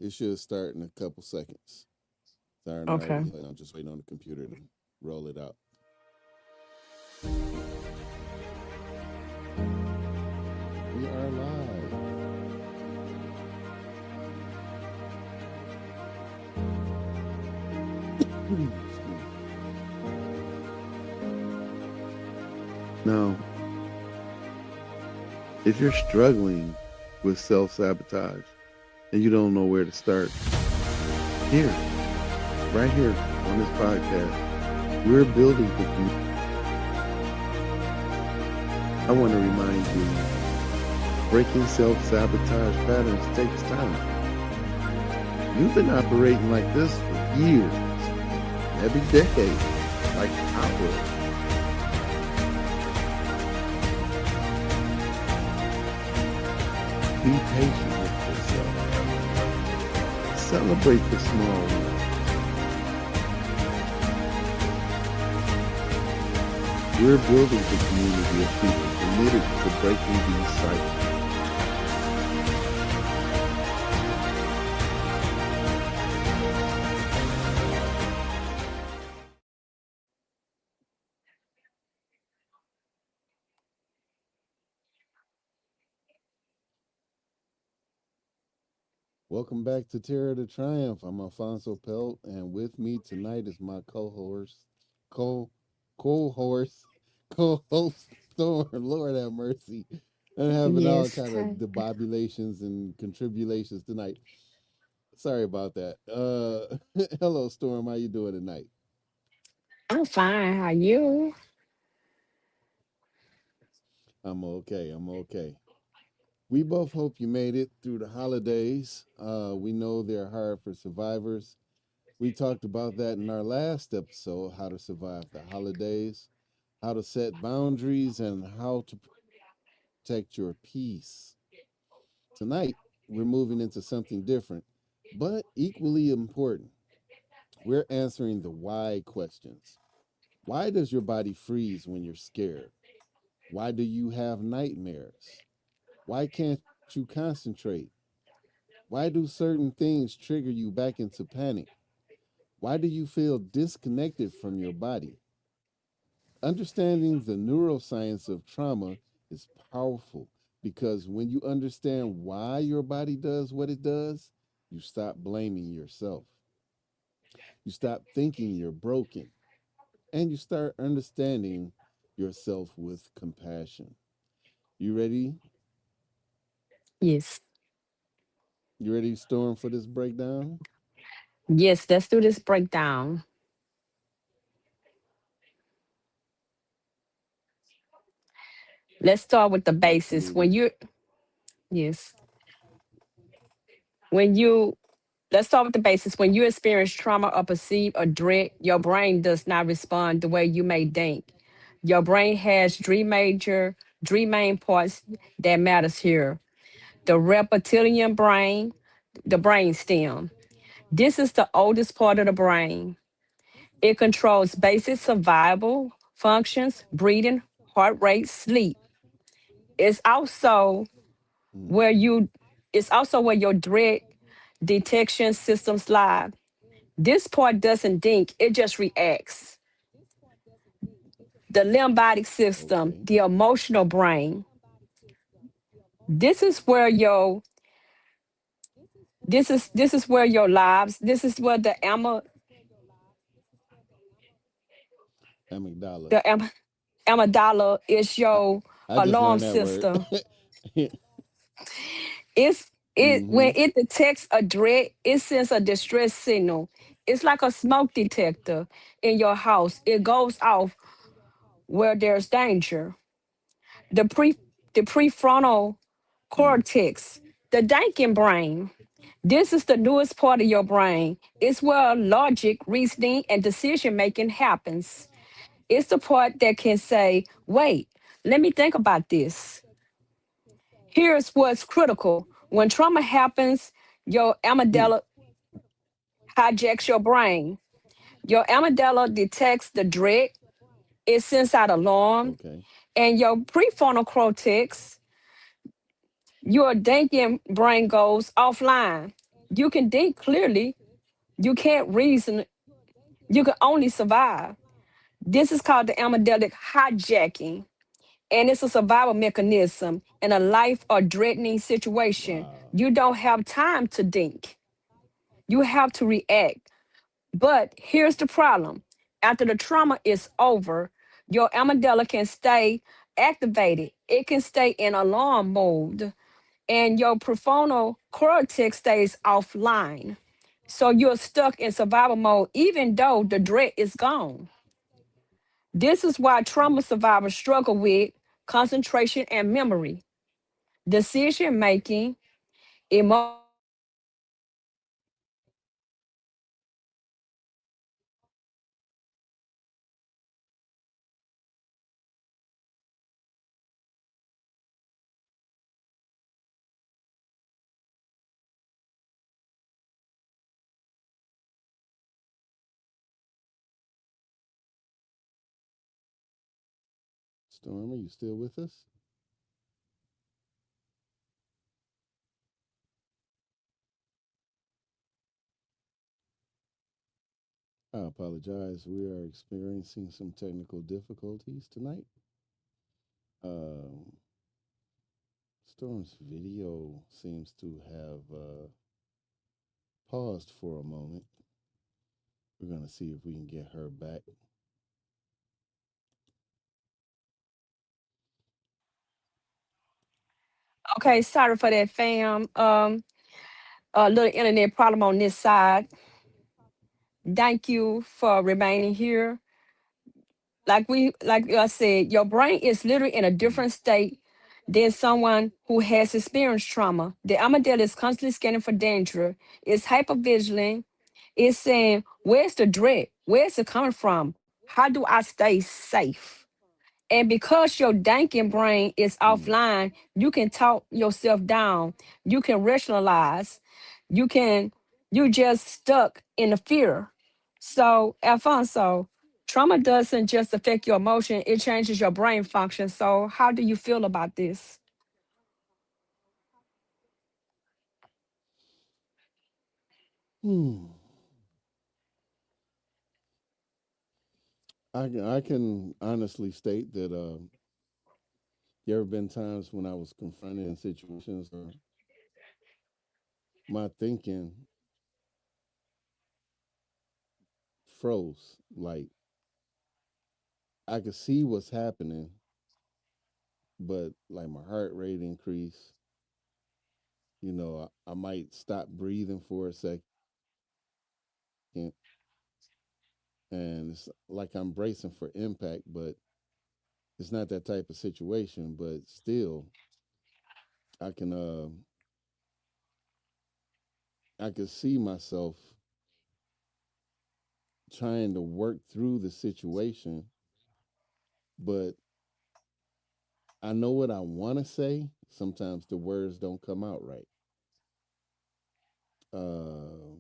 It should start in a couple seconds. Starting Okay. already. Hold on, just waiting on the computer to roll it out. We are live. Excuse me. Now, if you're struggling with self sabotage and you don't know where to start, here, right here on this podcast, we're building the community. I want to remind you breaking self sabotage patterns takes time. You've been operating like this for years, every decade, like I was. Be patient with yourself. Celebrate the small wins. We're building a community of people committed to breaking these cycles. Welcome back to Terror to Triumph. I'm Alfonso Pelt, and with me tonight is my co co-horse, co-host Storm. Lord have mercy. And having all Yes. kind of debobulations and contribulations tonight. Sorry about that. Hello, Storm. How you doing tonight? I'm fine. How you? I'm okay. I'm okay. We both hope you made it through the holidays. We know they're hard for survivors. We talked about that in our last episode, how to survive the holidays, how to set boundaries, and how to protect your peace. Tonight, we're moving into something different, but equally important. We're answering the why questions. Why does your body freeze when you're scared? Why do you have nightmares? Why can't you concentrate? Why do certain things trigger you back into panic? Why do you feel disconnected from your body? Understanding the neuroscience of trauma is powerful because when you understand why your body does what it does, you stop blaming yourself. You stop thinking you're broken and you start understanding yourself with compassion. You ready? Yes. You ready, Storm, for this breakdown? Yes, let's do this breakdown. Let's start with the basis. Absolutely. Yes, when you, let's start with the basis. When you experience trauma or perceive a dread, your brain does not respond the way you may think. Your brain has three main parts that matters here. The reptilian brain, the brain stem. This is the oldest part of the brain. It controls basic survival functions, breathing, heart rate, sleep. It's also Mm, where you it's also where your dread detection systems lie. This part doesn't think, it just reacts. The limbic system, okay. the emotional brain. This is where your this is where your lives, this is where Amygdala. the amygdala is I, your I just alarm learned that word. system. It Mm-hmm. when it detects a threat, it sends a distress signal. It's like a smoke detector in your house. It goes off where there's danger. The pre the prefrontal Mm, cortex, the thinking brain. This is the newest part of your brain. It's where logic, reasoning, and decision making happens. It's the part that can say, wait, let me think about this. Here's what's critical. When trauma happens, your mm, amygdala hijacks your brain. Your amygdala detects the dread, it sends out alarm, okay. and your prefrontal cortex, your thinking brain goes offline. You can think clearly, you can't reason, you can only survive. This is called the amygdalic hijacking, and it's a survival mechanism in a life or threatening situation. Wow. You don't have time to think, you have to react. But here's the problem: after the trauma is over, your amygdala can stay activated, it can stay in alarm mode, and your prefrontal cortex stays offline. So you're stuck in survival mode even though the dread is gone. This is why trauma survivors struggle with concentration and memory, decision making, emotional regulation, and communication. Because the trauma is over, your amygdala is offline. So you are stuck in survival mode. This is why trauma survivors struggle with concentration and memory, decision making, emotional regulation, and communication. Storm, are you still with us? I apologize. We are experiencing some technical difficulties tonight. Um, Storm's video seems to have paused for a moment. We're going to see if we can get her back. Okay, sorry for that, fam. A little internet problem on this side. Thank you for remaining here. Like I said, your brain is literally in a Mm. different state than someone who has experienced trauma. The amygdala is constantly scanning for danger. It's hypervigilant. It's saying, where's the dread? Where's it coming from? How do I stay safe? And because your thinking brain is Mm. offline, you can talk yourself down. You can rationalize. You can, you just stuck in the fear. So, Alfonso, trauma doesn't just affect your emotion, it changes your brain function. So, how do you feel about this? Hmm. I can honestly state that there have been times when I was confronted in situations where my thinking froze. Like I could see what's happening, but like my heart rate increased. You know, I might stop breathing for a second, and it's like I'm bracing for impact, but it's not that type of situation. But still, I can I can see myself trying to work through the situation, but I know what I want to say. Sometimes the words don't come out right. Uh,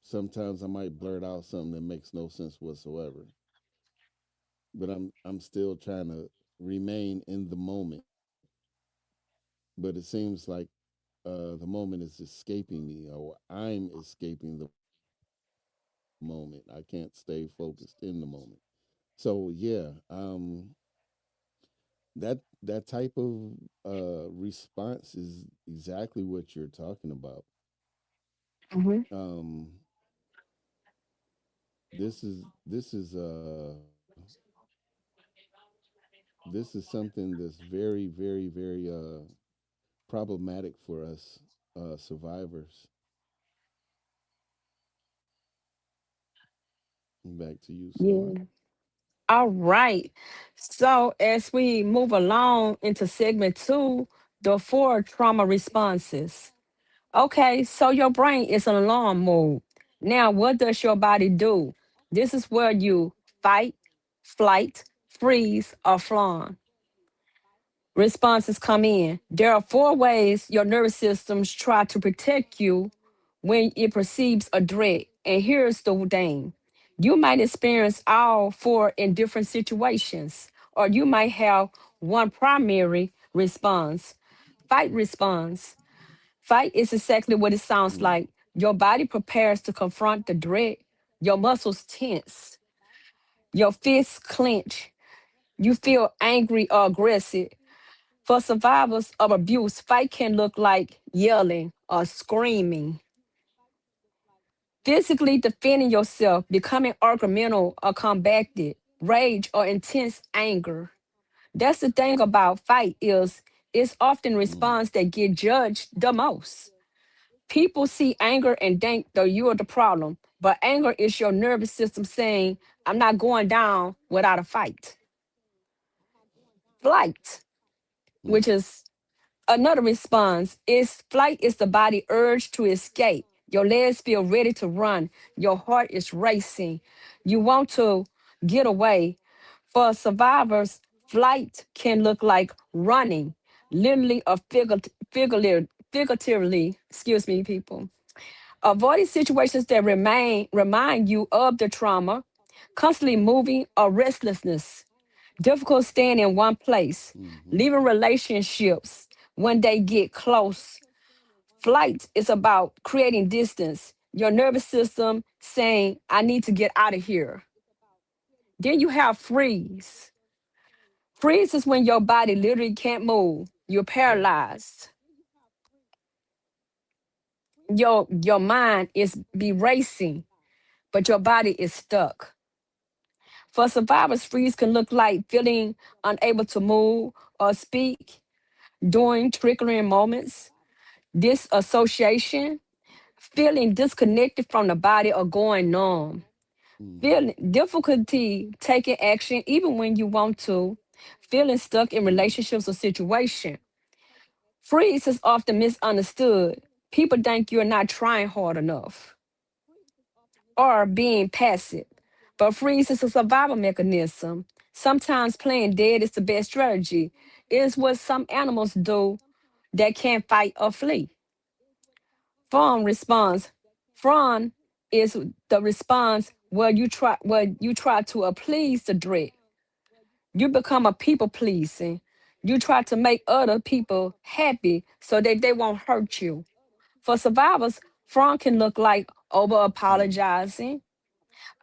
Sometimes I might blurt out something that makes no sense whatsoever. But I'm still trying to remain in the moment. But it seems like the moment is escaping me, or I'm escaping the moment. I can't stay focused in the moment. So yeah, that type of response is exactly what you're talking about. Hmm. Um, this is this is something that's very very very problematic for us survivors. Back to you, Storm. Yeah. All right. So, as we move along into segment two, the four trauma responses. Okay, so your brain is in alarm mode. Now, what does your body do? This is where you fight, flight, freeze, or fawn responses come in. There are four ways your nervous systems try to protect you when it perceives a threat. And here's the thing: you might experience all four in different situations, or you might have one primary response. Fight response. Fight is exactly what it sounds Mm. like. Your body prepares to confront the dread. Your muscles tense. Your fists clench. You feel angry or aggressive. For survivors of abuse, fight can look like yelling or screaming, physically defending yourself, becoming argumentative or combative, rage or intense anger. That's the thing about fight is it's often Mm. response that get judged the most. People see anger and think that you are the problem, but anger is your nervous system saying, I'm not going down without a fight. Flight, which Mm. is another response, is flight is the body urge to escape. Your legs feel ready to run. Your heart is racing. You want to get away. For survivors, flight can look like running, literally or figuratively, excuse me, people. Avoiding situations that remind you of the trauma, constantly moving or restlessness, difficult staying in one place, Mm-hmm. leaving relationships when they get close. Flight is about creating distance. Your nervous system saying, I need to get out of here. Then you have freeze. Freeze is when your body literally can't move. You're Right. paralyzed. Your mind is be racing, but your body is stuck. For survivors, freeze can look like feeling unable to move or speak during triggering moments, disassociation, feeling disconnected from the body or going numb, Mm-hmm. feeling difficulty taking action even when you want to, feeling stuck in Mm. relationships or situation. Freeze is often misunderstood. People think you're not trying hard enough or being passive. But freeze is a survival mechanism. Sometimes playing dead is the best strategy. It is what some animals do that can't fight or flee. Fawn response. Fawn is the response where you try to appease the dread. You become a people pleasing. You try to make other people happy so that they won't hurt you. For survivors, fawn can look like over Mm. apologizing,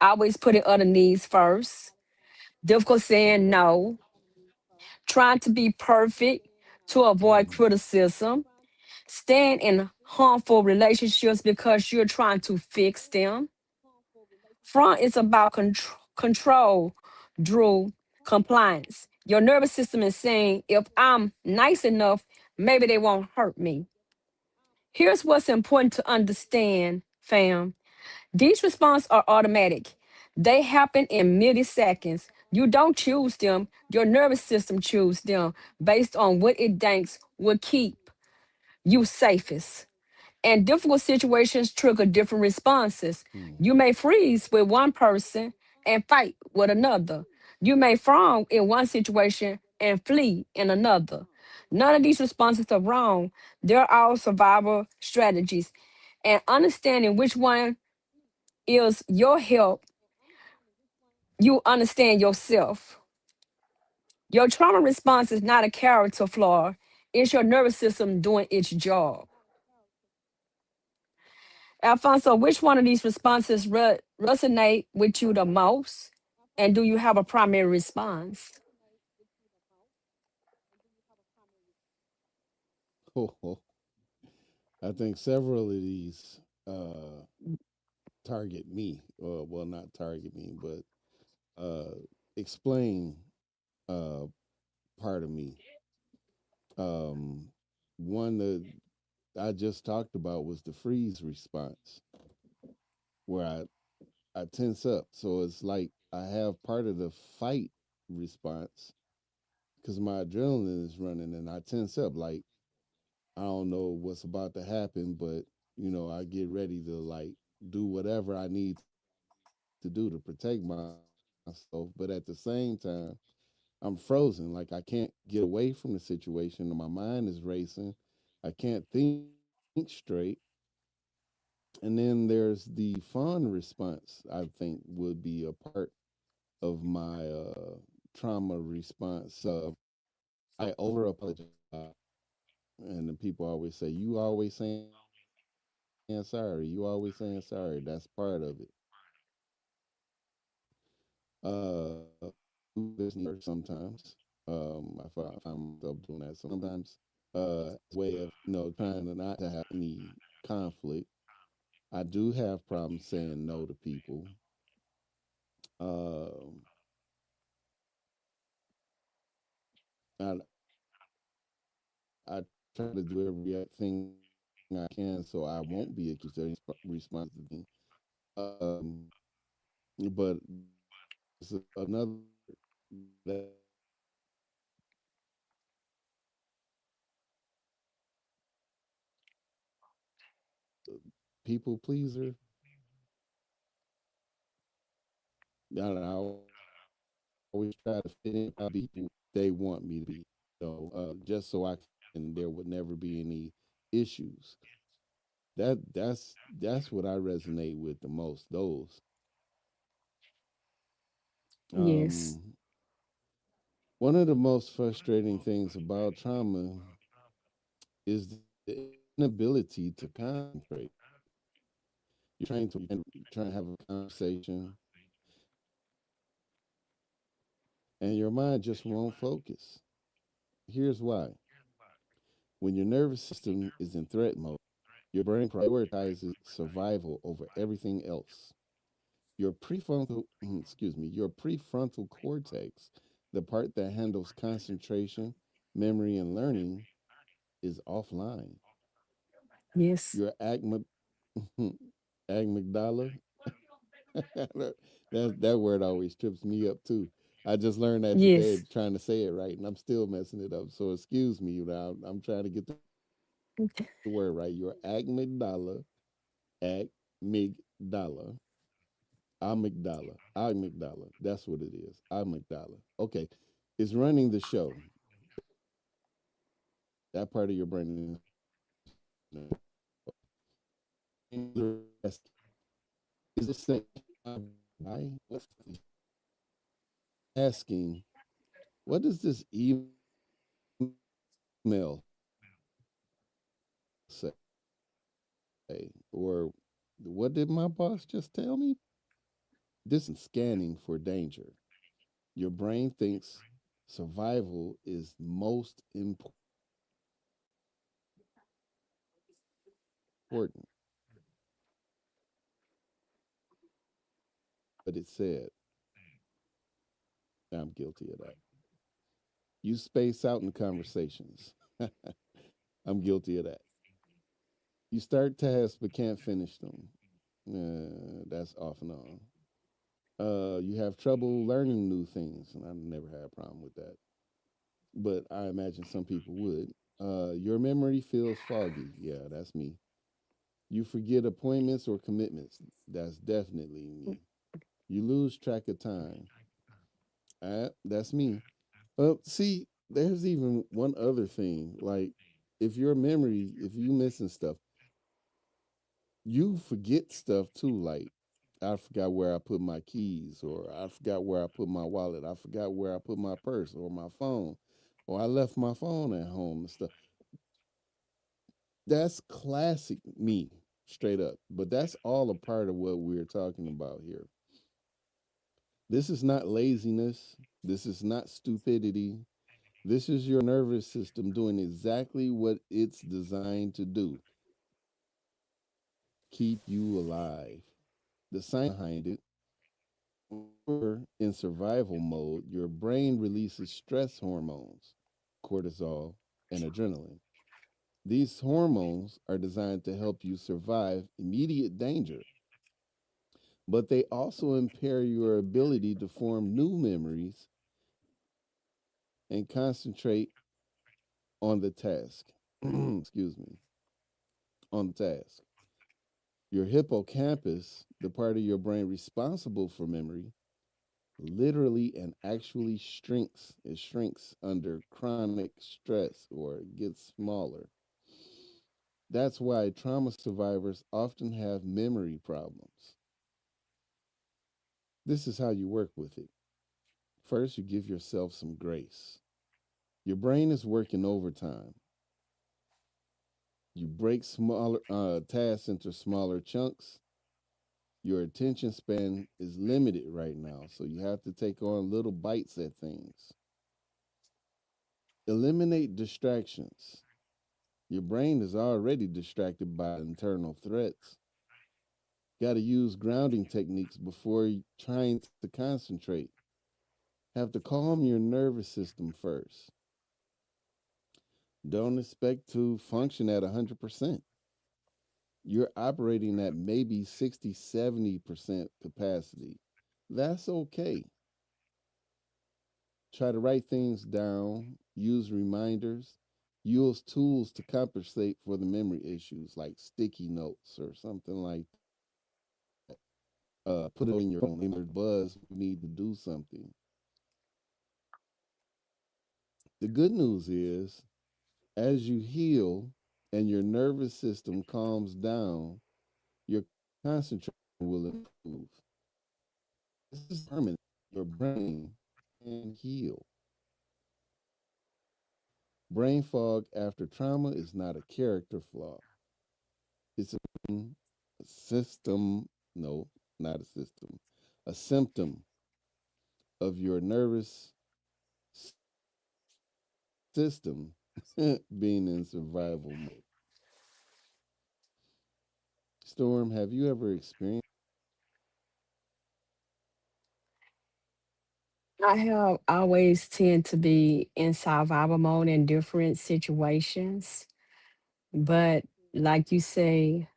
always putting other needs first, difficult saying no, trying to be perfect to avoid Mm. criticism, staying in harmful relationships because you're trying to fix them. Front is about control, Drew, compliance. Your nervous system is saying, if I'm nice enough, maybe they won't hurt me. Here's what's important to understand, fam. These responses are automatic. They happen in milliseconds. You don't choose them. Your nervous system chooses them based on what it thinks will keep you safest. And difficult situations trigger different responses. Mm. You may freeze with one person and fight with another. You may frown in one situation and flee in another. None of these responses are wrong. They're all survival strategies. And understanding which one is your help, you understand yourself. Your trauma response is not a character flaw, it's your nervous system doing its job. Alfonso, which one of these responses resonate with you the most? And do you have a primary response? I think several of these target me, or well, not target me, but explain uh, part of me. Um, One that I just talked about was the freeze response, where I tense up. So it's like I have part of the fight response because my adrenaline is running and I tense up. Like I don't know what's about to happen, but I get ready to like do whatever I need to do to protect myself. But at the same time, I'm frozen. Like I can't get away from the situation. My mind is racing. I can't think straight. And then there's the fawn response, I think would be a part of my trauma response. I over apologize. And the people always say, "You always saying sorry. You always saying sorry." That's part of it. I do listen to her sometimes. I find myself doing that sometimes. As a way of trying to not to have any conflict. I do have problems saying no to people. Um, I try to do everything I can so I won't be accused of any responsibility. Um, but there's another word that people pleaser. I always try to fit in how people they want me to be, just so I can fit in and there would never be any issues. That's what I resonate with the most. Those Yes. um, one of the most frustrating things about trauma is the inability to concentrate. You're trying to have a conversation, and your mind just won't focus. Here's why: when your nervous system is in threat mode, your brain prioritizes survival over everything else. Your prefrontal, your prefrontal cortex, the part that handles concentration, memory, and learning, is offline. Yes. Your amygdala, that word always trips me up too. I just learned that today Yes. trying to say it right, and I'm still messing it up. So excuse me. I'm trying to get the word right. Your amygdala, amygdala. That's what it is. Amygdala. Okay, it's running the show. That part of your brain is running the show. Your brain is asking, "Is this thing why? Asking, what does this email say, or what did my boss just tell me?" This is your brain scanning for danger. Your brain thinks survival is most important, but it said, I'm guilty of that. You space out in conversations. I'm guilty of that. You start tasks but can't finish them. That's off and on. You have trouble learning new things, and I've never had a problem with that. But I imagine some people would. Your memory feels foggy. Yeah, that's me. You forget appointments or commitments. That's definitely me. You lose track of time. That's me. See, there's even one other thing. Like, if you missing stuff, you forget stuff too. Like, I forgot where I put my keys, or I forgot where I put my wallet. I forgot where I put my purse or my phone, or I left my phone at home and stuff. That's classic me, straight up. But that's all a part of what we're talking about here. This is not laziness. This is not stupidity. This is your nervous system doing exactly what it's designed to do: keep you alive. The science behind it: when you're in survival mode, your brain releases stress hormones, cortisol, and adrenaline. These hormones are designed to help you survive immediate danger, but they also impair your ability to form new memories and concentrate on the task. Excuse me, on the task. Your hippocampus, the part of your brain responsible for memory, literally and actually shrinks. It shrinks under chronic stress or it gets smaller. That's why trauma survivors often have memory problems. This is how you work with it. First, you give yourself some grace. Your brain is working overtime. You break smaller tasks into smaller chunks. Your attention span is limited right now, so you have to take on little bites at things. Eliminate distractions. Your brain is already distracted by internal threats. Got to use grounding techniques before trying to concentrate. Have to calm your nervous system first. Don't expect to function at 100%. You're operating at maybe 60, 70% capacity. That's okay. Try to write things down, use reminders, use tools to compensate for the memory issues like sticky notes or something like that. Put it on your phone. There's buzz when you need to do something. The good news is, as you heal and your nervous system calms down, your concentration will improve. This is permanent. Your brain can heal. Brain fog after trauma is not a character flaw. It's a system, no, not a system, a symptom of your nervous system being in survival mode. Storm, have you ever experienced? I have always tend to be in survival mode in different situations. But like you say,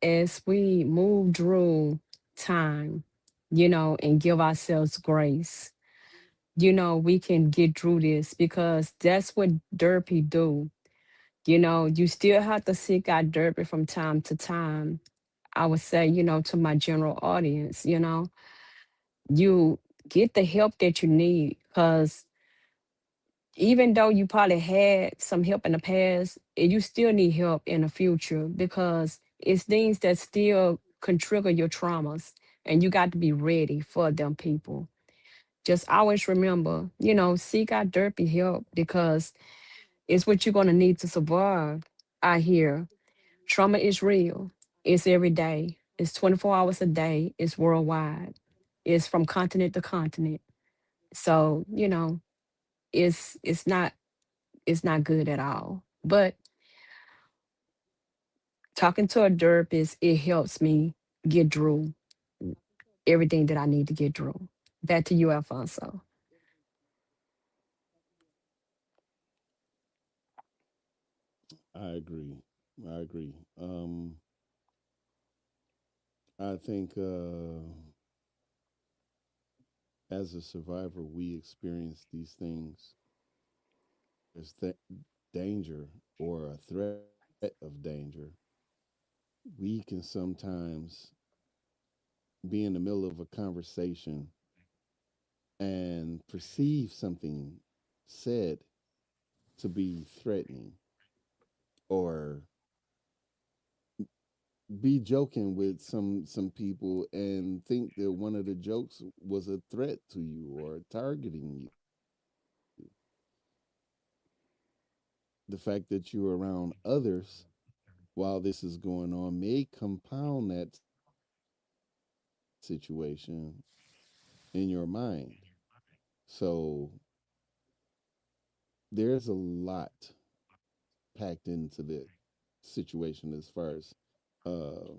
as we move through time, and give ourselves grace, we can get through this because that's what therapy do. You still have to seek out therapy from time to time. I would say, to my general audience, you get the help that you need because even though you probably had some help in the past, you still need help in the future because it's things that still can trigger your traumas and you got to be ready for them people. Just always remember, seek out therapy help because it's what you're going to need to survive out here. Trauma is real. It's every day. It's 24 hours a day. It's worldwide. It's from continent to continent. So, it's not it's not good at all. But talking to a therapist, it helps me get through everything that I need to get through. Back to you, Alfonso. I agree. I agree. I think as a survivor, we experience these things. There's danger or a threat of danger. We can sometimes be in the middle of a conversation and perceive something said to be threatening or be joking with some people and think that one of the jokes was a threat to you or targeting you. The fact that you're around others while this is going on may compound that situation in your mind. So there's a lot packed into the situation as far as uh,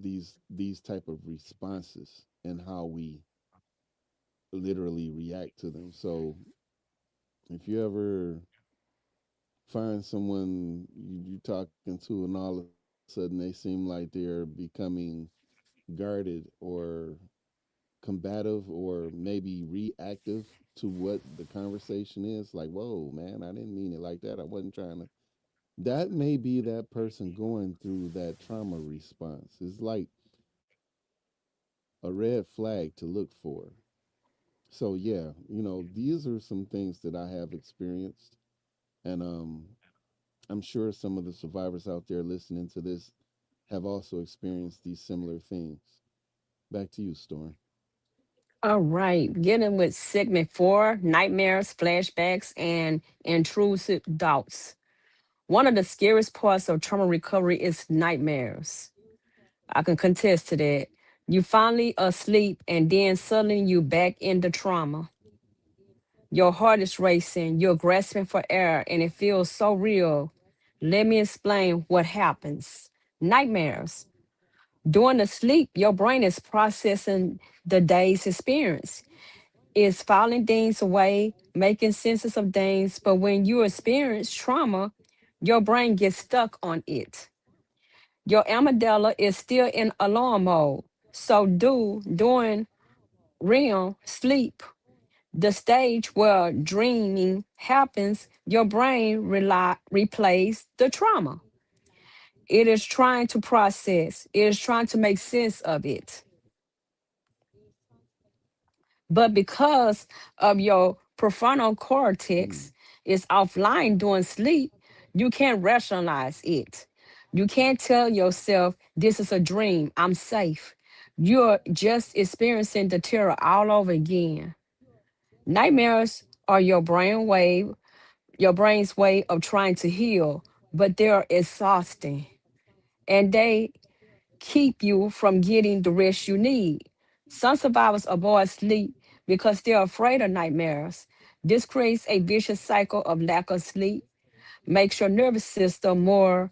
these type of responses and how we literally react to them. So if you ever find someone you talking to and all of a sudden they seem like they're becoming guarded or combative or maybe reactive to what the conversation is, like, whoa, man, I didn't mean it like that. I wasn't trying to. That may be that person going through that trauma response. It's like a red flag to look for. So yeah, these are some things that I have experienced, and I'm sure some of the survivors out there listening to this have also experienced these similar things. Back to you, Storm. All right, getting with segment 4, nightmares, flashbacks, and intrusive thoughts. One of the scariest parts of trauma recovery is nightmares. I can contest to that. You finally asleep and then suddenly you back into trauma. Your heart is racing, you're grasping for air, and it feels so real. Let me explain what happens. Nightmares. During the sleep, your brain is processing the day's experience. It's filing things away, making senses of things, but when you experience trauma, your brain gets stuck on it. Your amygdala is still in alarm mode. So during REM sleep, the stage where dreaming happens, your brain replays the trauma. It is trying to process, it is trying to make sense of it. But because of your prefrontal Mm. cortex is offline during sleep, you can't rationalize it. You can't tell yourself, this is a dream, I'm safe. You're just experiencing the terror all over again. Nightmares are your brain's way of trying to heal, but they're exhausting and they keep you from getting the rest you need. Some survivors avoid sleep because they're afraid of nightmares. This creates a vicious cycle of lack of sleep, makes your nervous system more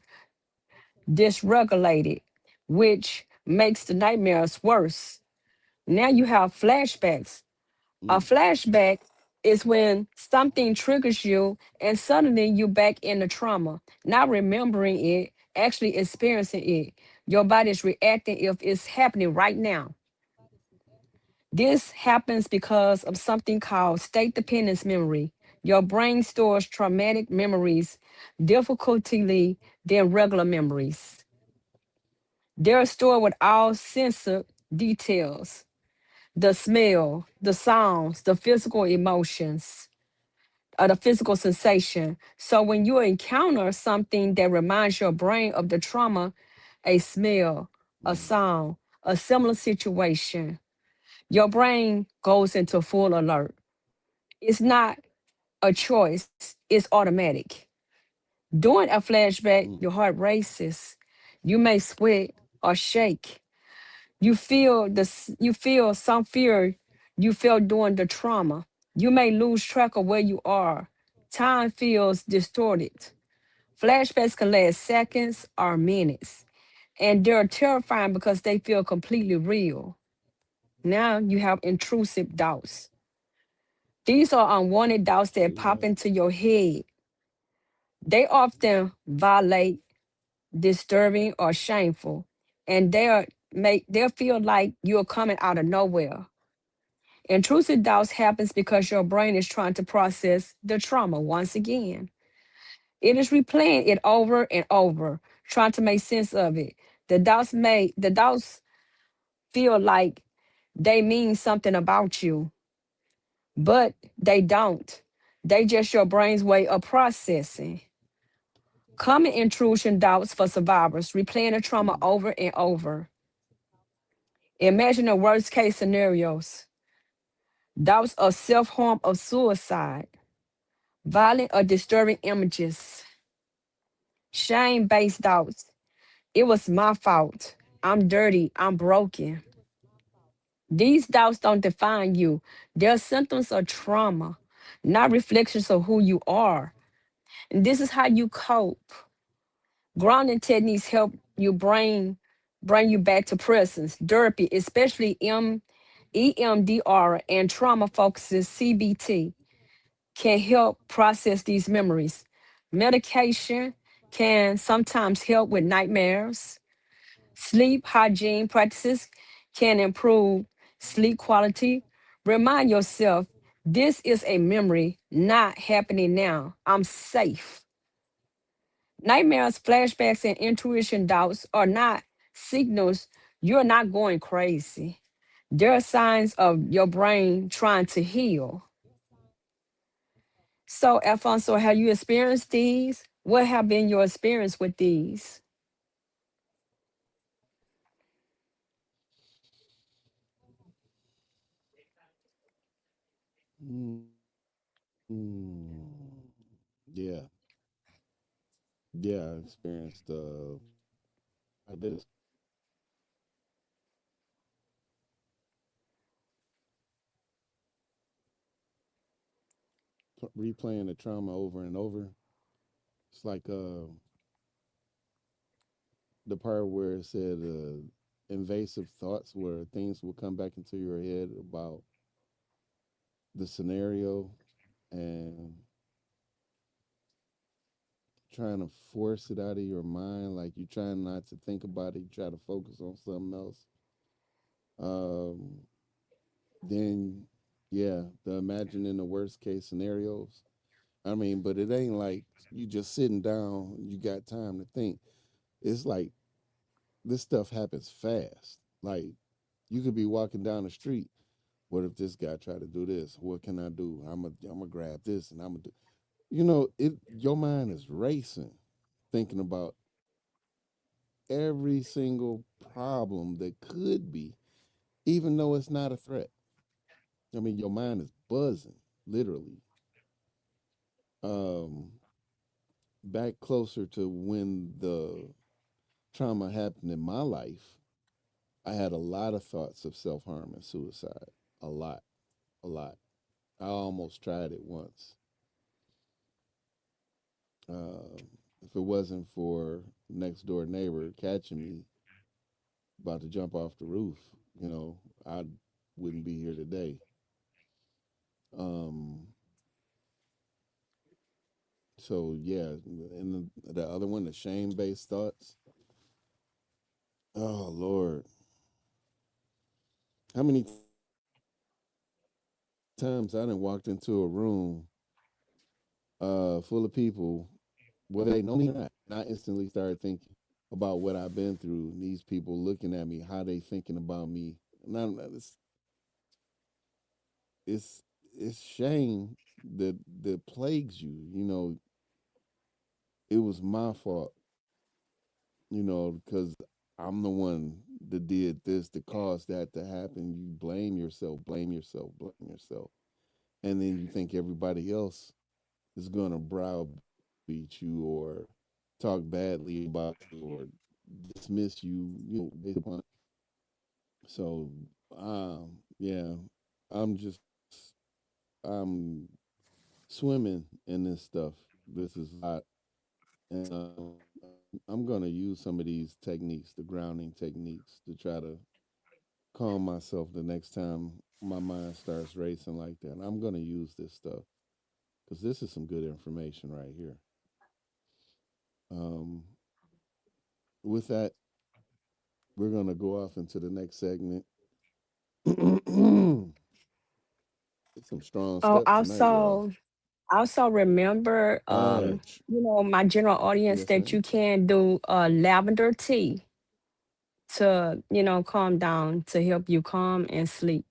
dysregulated, which makes the nightmares worse. Now you have flashbacks. A Mm. flashback is when something triggers you and suddenly you back into trauma, not remembering it, actually experiencing it. Your body is reacting if it's happening right now. This happens because of something called state dependence memory. Your brain stores traumatic memories difficultly than regular memories. They're stored with all sensor details, the smell, the sounds, the physical emotions, the physical sensation. So when you encounter something that reminds your brain of the trauma, a smell, a Mm. sound, a similar situation, your brain goes into full alert. It's not a choice, it's automatic. During a flashback, Mm. your heart races. You may sweat or shake. You feel some fear you felt during the trauma. You may lose track of where you are. Time feels distorted. Flashbacks can last seconds or minutes, and they're terrifying because they feel completely real. Now you have intrusive doubts. These are unwanted doubts that Say pop what? into your head. They often violate, disturbing, or shameful, and they'll feel like you're coming out of nowhere. Intrusive doubts happens because your brain is trying to process the trauma once again. It is replaying it over and over, trying to make sense of it. The doubts feel like they mean something about you, but they don't. They just your brain's way of processing. Common intrusion doubts for survivors, replaying the trauma Mm. over and over. Imagine the worst case scenarios. Doubts of self-harm or suicide, violent or disturbing images, shame-based doubts. It was my fault. I'm dirty. I'm broken. These doubts don't define you. They're symptoms of trauma, not reflections of who you are. And this is how you cope. Grounding techniques help you bring you back to presence. Therapy, especially EMDR and trauma focuses CBT, can help process these memories. Medication can sometimes help with nightmares. Sleep hygiene practices can improve sleep quality. Remind yourself this is a memory not happening now. I'm safe. Nightmares, flashbacks, and intuition doubts are not signals you're not going crazy. They're signs of your brain trying to heal. So, Alfonso, have you experienced these? What have been your experience with these? Mm. Yeah. Yeah, I experienced quite a bit of replaying the trauma over and over. It's like the part where it said invasive thoughts, where things will come back into your head about the scenario and trying to force it out of your mind. Like you trying not to think about it, you try to focus on something else. Um, then, yeah, the imagining the worst case scenarios. I mean, but it ain't like you just sitting down, you got time to think. It's like this stuff happens fast. Like you could be walking down the street. What if this guy tried to do this? What can I do? I'm gonna grab this and I'm gonna do. You know, it. Your mind is racing, thinking about every single problem that could be, even though it's not a threat. I mean, your mind is buzzing, literally. Um, Back closer to when the trauma happened in my life, I had a lot of thoughts of self harm and suicide. A lot, a lot. I almost tried it once. Uh, if it wasn't for next door neighbor catching me about to jump off the roof, I wouldn't be here today. Um, so yeah, and the other one, the shame based thoughts. Oh Lord, how many times I done walked into a room full of people, whether they know me or not, and I instantly started thinking about what I've been through. And these people looking at me, how they thinking about me. And it's it's shame that plagues you. It was my fault. Because I'm the one that did this, that caused that to happen. You blame yourself, blame yourself, blame yourself, and then you think everybody else is gonna browbeat you or talk badly about you or dismiss you, based upon. So, yeah, I'm just I'm swimming in this stuff. This is a lot, and I'm gonna use some of these techniques, the grounding techniques, to try to calm myself the next time my mind starts racing like that. I'm gonna use this stuff because this is some good information right here. Um, with that, we're gonna go off into the next segment. It's some strong Oh, stuff tonight, y'all. also remember, my general audience, Yes, that ma'am. you can do lavender tea to, calm down, to help you calm and sleep.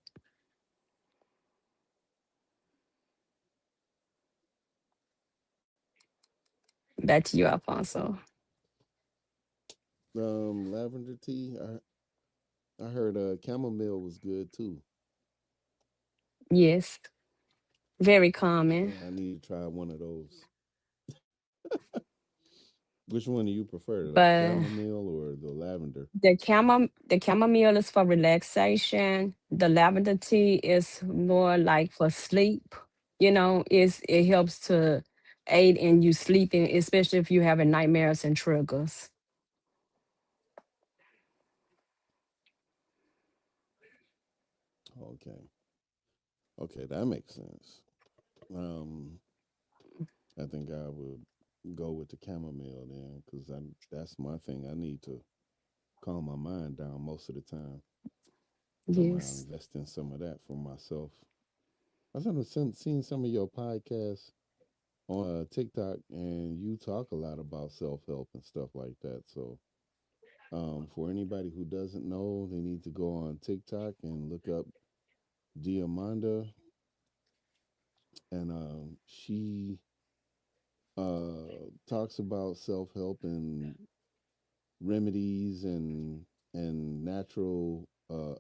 Back to you, Alfonso. Lavender tea. I heard chamomile was good too. Yes, very calming. I need to try one of those. Which one do you prefer, the But chamomile or the lavender? the chamomile is for relaxation. The lavender tea is more like for sleep. It helps to aid in you sleeping, especially if you're having nightmares and triggers. Okay, okay, that makes sense. Um, I think I would go with the chamomile then, because that's my thing. I need to calm my mind down most of the time. So I'm gonna Yes. invest in some of that for myself. I've seen some of your podcasts on TikTok, and you talk a lot about self help and stuff like that. So, for anybody who doesn't know, they need to go on TikTok and look up Diamanda, and she talks about self help and remedies and natural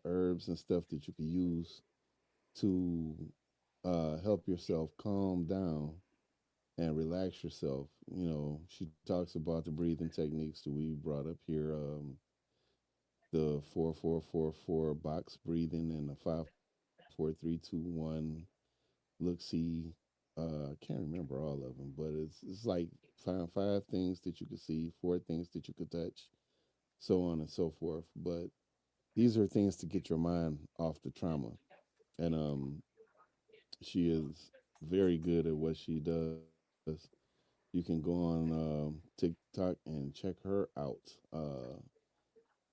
herbs and stuff that you can use to help yourself calm down and relax yourself. You know, she talks about the breathing techniques that we brought up here. The 4-4-4-4 box breathing and the 5-4-3-2-1 look see. I can't remember all of them, but it's like find five things that you could see, four things that you could touch, so on and so forth. But these are things to get your mind off the trauma. And she is very good at what she does. You can go on TikTok and check her out.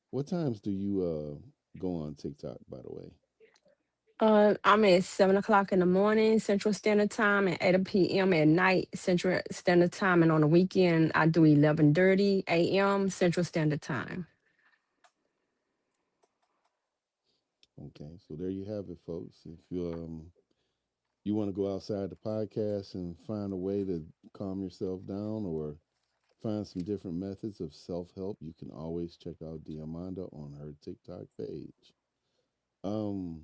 What times do you go on TikTok, by the way? I'm at 7 o'clock in the morning Central Standard Time and 8 p.m. at night Central Standard Time, and on the weekend I do 11:30 a.m. Central Standard Time. Okay, so there you have it, folks. If you want to go outside the podcast and find a way to calm yourself down or find some different methods of self help, you can always check out Diamanda on her TikTok page. Um,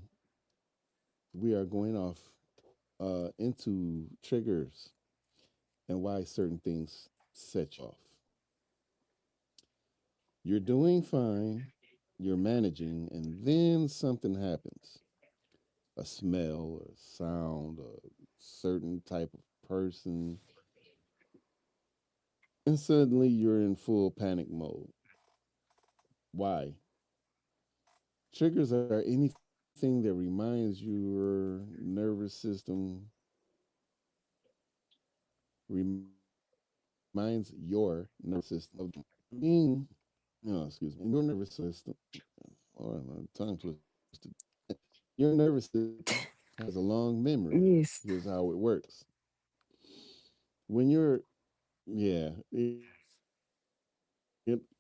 we are going off into triggers and why certain things set you off. You're doing fine, you're managing, and then something happens, a smell, a sound, a certain type of person, and suddenly you're in full panic mode. Why? Triggers are anything that reminds your nervous system, reminds your nervous system of being, no, excuse me, your nervous system, oh, my tongue twisted. Your nervous system has a long memory. Yes. Here's how it works. When you're, yeah,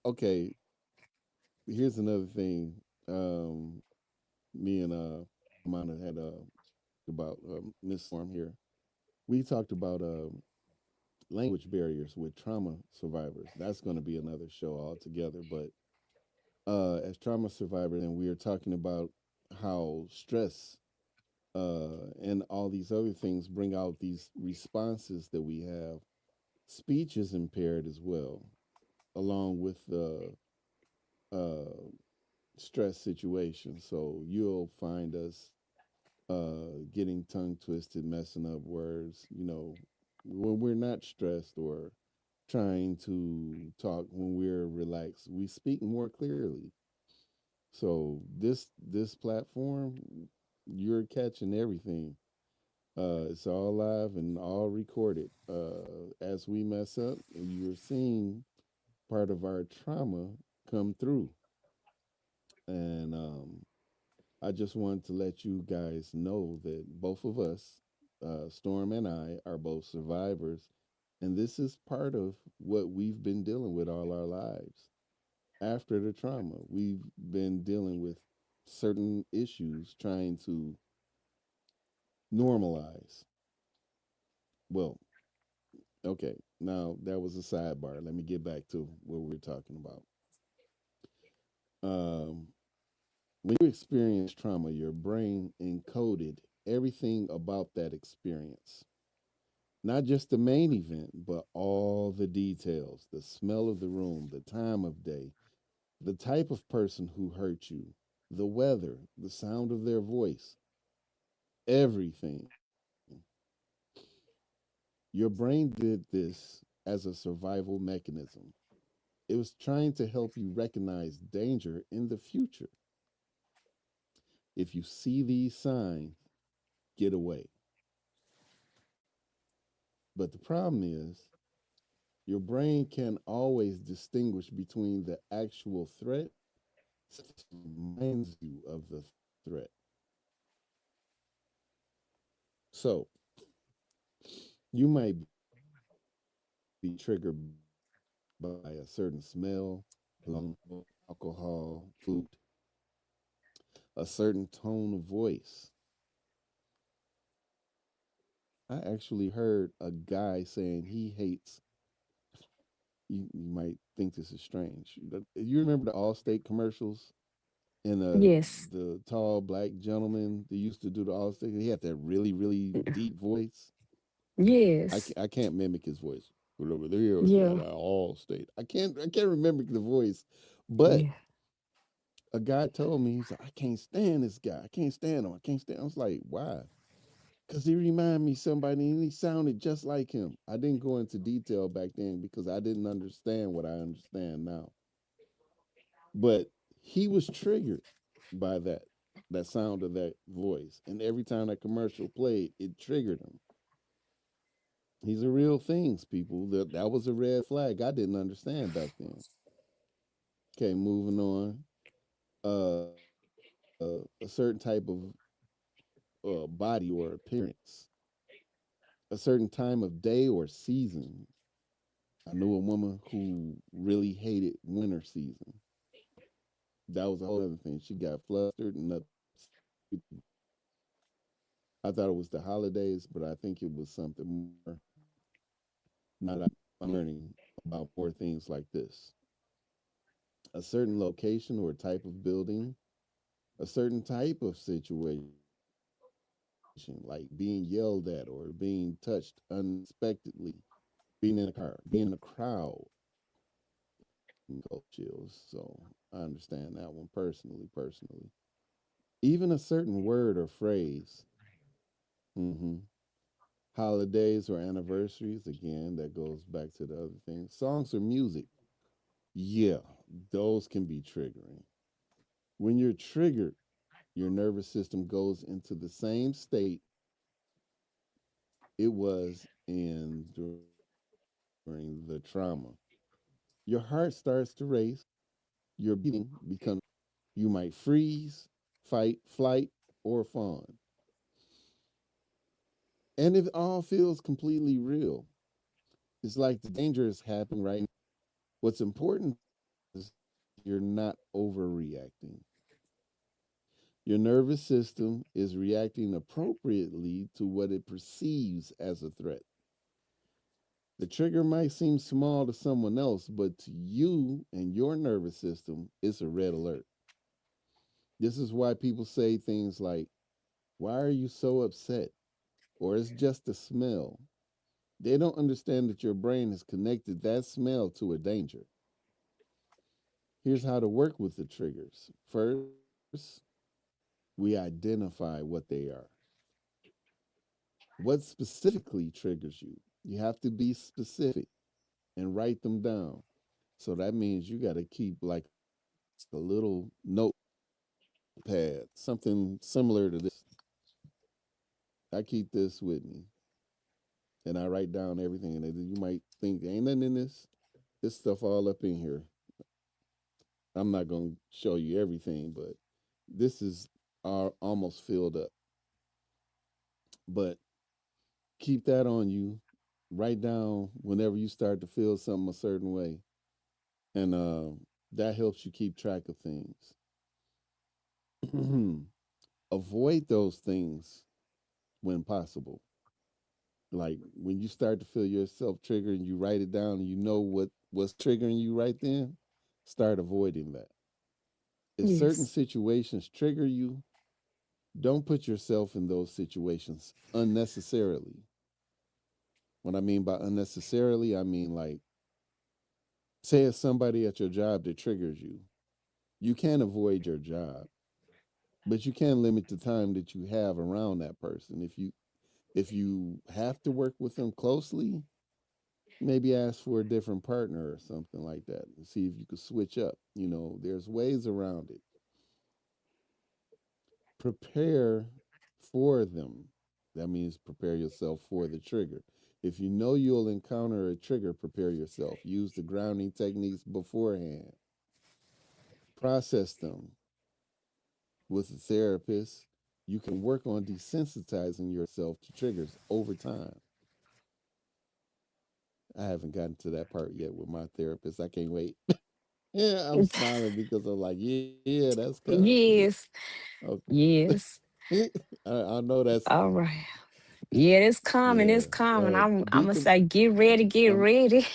okay, here's another thing. Me and Amanda had about Miss Storm here. We talked about language barriers with trauma survivors. That's going to be another show altogether. But as trauma survivors, and we are talking about how stress and all these other things bring out these responses that we have. Speech is impaired as well, along with the stress situation. So you'll find us getting tongue twisted, messing up words, when we're not stressed or trying to talk when we're relaxed, we speak more clearly. So this platform, you're catching everything. It's all live and all recorded. As we mess up, you're seeing part of our trauma come through. And I just wanted to let you guys know that both of us, Storm and I, are both survivors. And this is part of what we've been dealing with all our lives. After the trauma, we've been dealing with certain issues, trying to normalize. Well, okay, now that was a sidebar. Let me get back to what we were talking about. Um, when you experience trauma, your brain encoded everything about that experience. Not just the main event, but all the details, the smell of the room, the time of day, the type of person who hurt you, the weather, the sound of their voice, everything. Your brain did this as a survival mechanism. It was trying to help you recognize danger in the future. If you see these signs, get away. But the problem is, your brain can always distinguish between the actual threat. Something reminds you of the threat. So you might be triggered by a certain smell, cologne, alcohol, food, a certain tone of voice. I actually heard a guy saying he hates. You might think this is strange. You remember the Allstate commercials and Yes. the tall black gentleman that used to do the Allstate? He had that really really deep voice. Yes. I can't mimic his voice. But over there at Yeah. all state, I can't remember the voice, but Yeah. a guy told me he's like, I can't stand this guy. I can't stand him. I can't stand. I was like, why? Because he reminded me of somebody and he sounded just like him. I didn't go into detail back then because I didn't understand what I understand now. But he was triggered by that sound of that voice. And every time that commercial played, it triggered him. He's a real things, people. That was a red flag I didn't understand back then. Okay, moving on. A certain type of body or appearance, a certain time of day or season. I knew a woman who really hated winter season. That was a whole other thing. She got flustered and upset every day. I thought it was the holidays, but I think it was something more. Not I'm learning about more things like this. A certain location or type of building, a certain type of situation, like being yelled at or being touched unexpectedly, being in a car, being in a crowd, can cause chills. So I understand that one personally. Personally, even a certain word or phrase, hmm holidays or anniversaries. Again, that goes back to the other thing. Songs or music, yeah, those can be triggering. When you're triggered, your nervous system goes into the same state it was in during the trauma. Your heart starts to race, your breathing becomes erratic. You might freeze, fight, flight, or fawn. And it all feels completely real. It's like the danger is happening right now. What's important is you're not overreacting. Your nervous system is reacting appropriately to what it perceives as a threat. The trigger might seem small to someone else, but to you and your nervous system, it's a red alert. This is why people say things like, why are you so upset? Or it's just a smell. They don't understand that your brain has connected that smell to a danger. Here's how to work with the triggers. First, we identify what they are. What specifically triggers you? You have to be specific and write them down. So that means you got to keep like a little notepad, something similar to this. I keep this with me and I write down everything. And you might think, ain't nothing in this. This stuff all up in here. I'm not going to show you everything, but this is almost filled up. But keep that on you. Write down whenever you start to feel something a certain way. And that helps you keep track of things. Avoid those things when possible. Like when you start to feel yourself triggered and you write it down and you know what's triggering you right then, start avoiding that. If certain Yes. situations trigger you, don't put yourself in those situations unnecessarily. What I mean by unnecessarily, I mean like say it's somebody at your job that triggers you. You can't avoid your job, but you can limit the time that you have around that person. If you have to work with them closely, maybe ask for a different partner or something like that and see if you could switch up. You know, there's ways around it. Prepare for them. That means prepare yourself for the trigger. If you know you'll encounter a trigger, prepare yourself. Use the grounding techniques beforehand. Process them with a therapist. You can work on desensitizing yourself to triggers over time. I haven't gotten to that part yet with my therapist. I can't wait. Yeah, I'm smiling because I'm like, yeah, that's coming. Yes. Okay. Yes. I know that's All right. Yeah, it's coming. yeah. It's coming. I'm gonna Decom say get ready, get ready.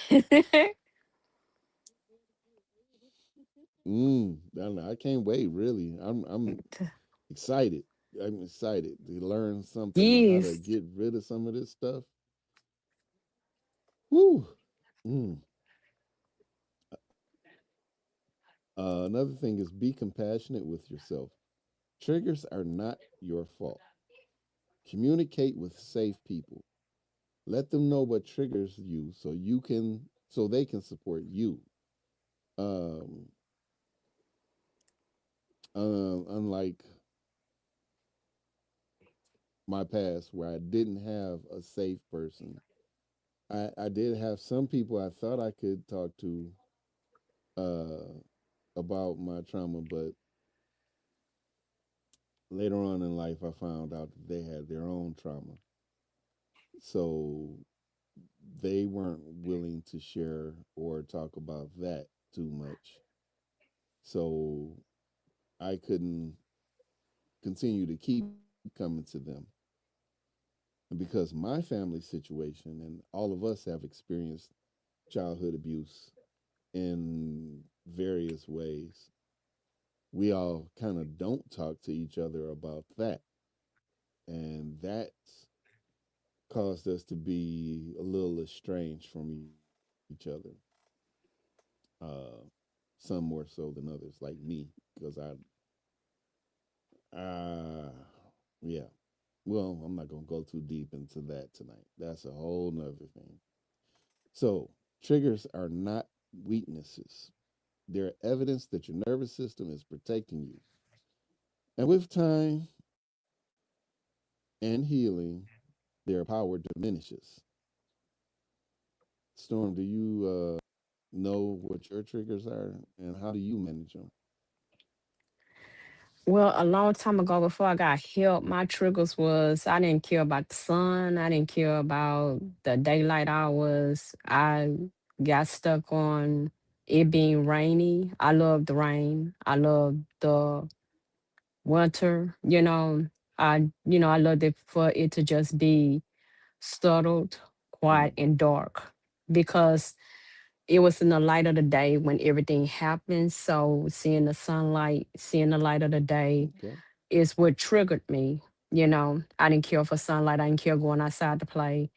I can't wait. Really, I'm excited. I'm excited to learn something on how to Yes. get rid of some of this stuff. Whew. Mm. Another thing is be compassionate with yourself. Triggers are not your fault. Communicate with safe people. Let them know what triggers you so they can support you. Um, Unlike my past where I didn't have a safe person, I did have some people I thought I could talk to uh, about my trauma, but later on in life, I found out that they had their own trauma. So they weren't willing to share or talk about that too much. So I couldn't continue to keep coming to them. And because my family situation and all of us have experienced childhood abuse in various ways, we all kind of don't talk to each other about that. And that's caused us to be a little estranged from each other. Uh, some more so than others, like me, because uh, yeah. Well, I'm not gonna go too deep into that tonight. That's a whole nother thing. So, triggers are not weaknesses. They're evidence that your nervous system is protecting you. And with time and healing, their power diminishes. Storm, do you know what your triggers are and how do you manage them? Well, a long time ago, before I got help, my triggers was I didn't care about the sun. I didn't care about the daylight hours. I got stuck on it being rainy. I love the rain. I love the winter. I love it for it to just be settled, quiet, Mm, and dark because it was in the light of the day when everything happened. So seeing the sunlight, seeing the light of the day okay. is what triggered me. I didn't care for sunlight. I didn't care going outside to play.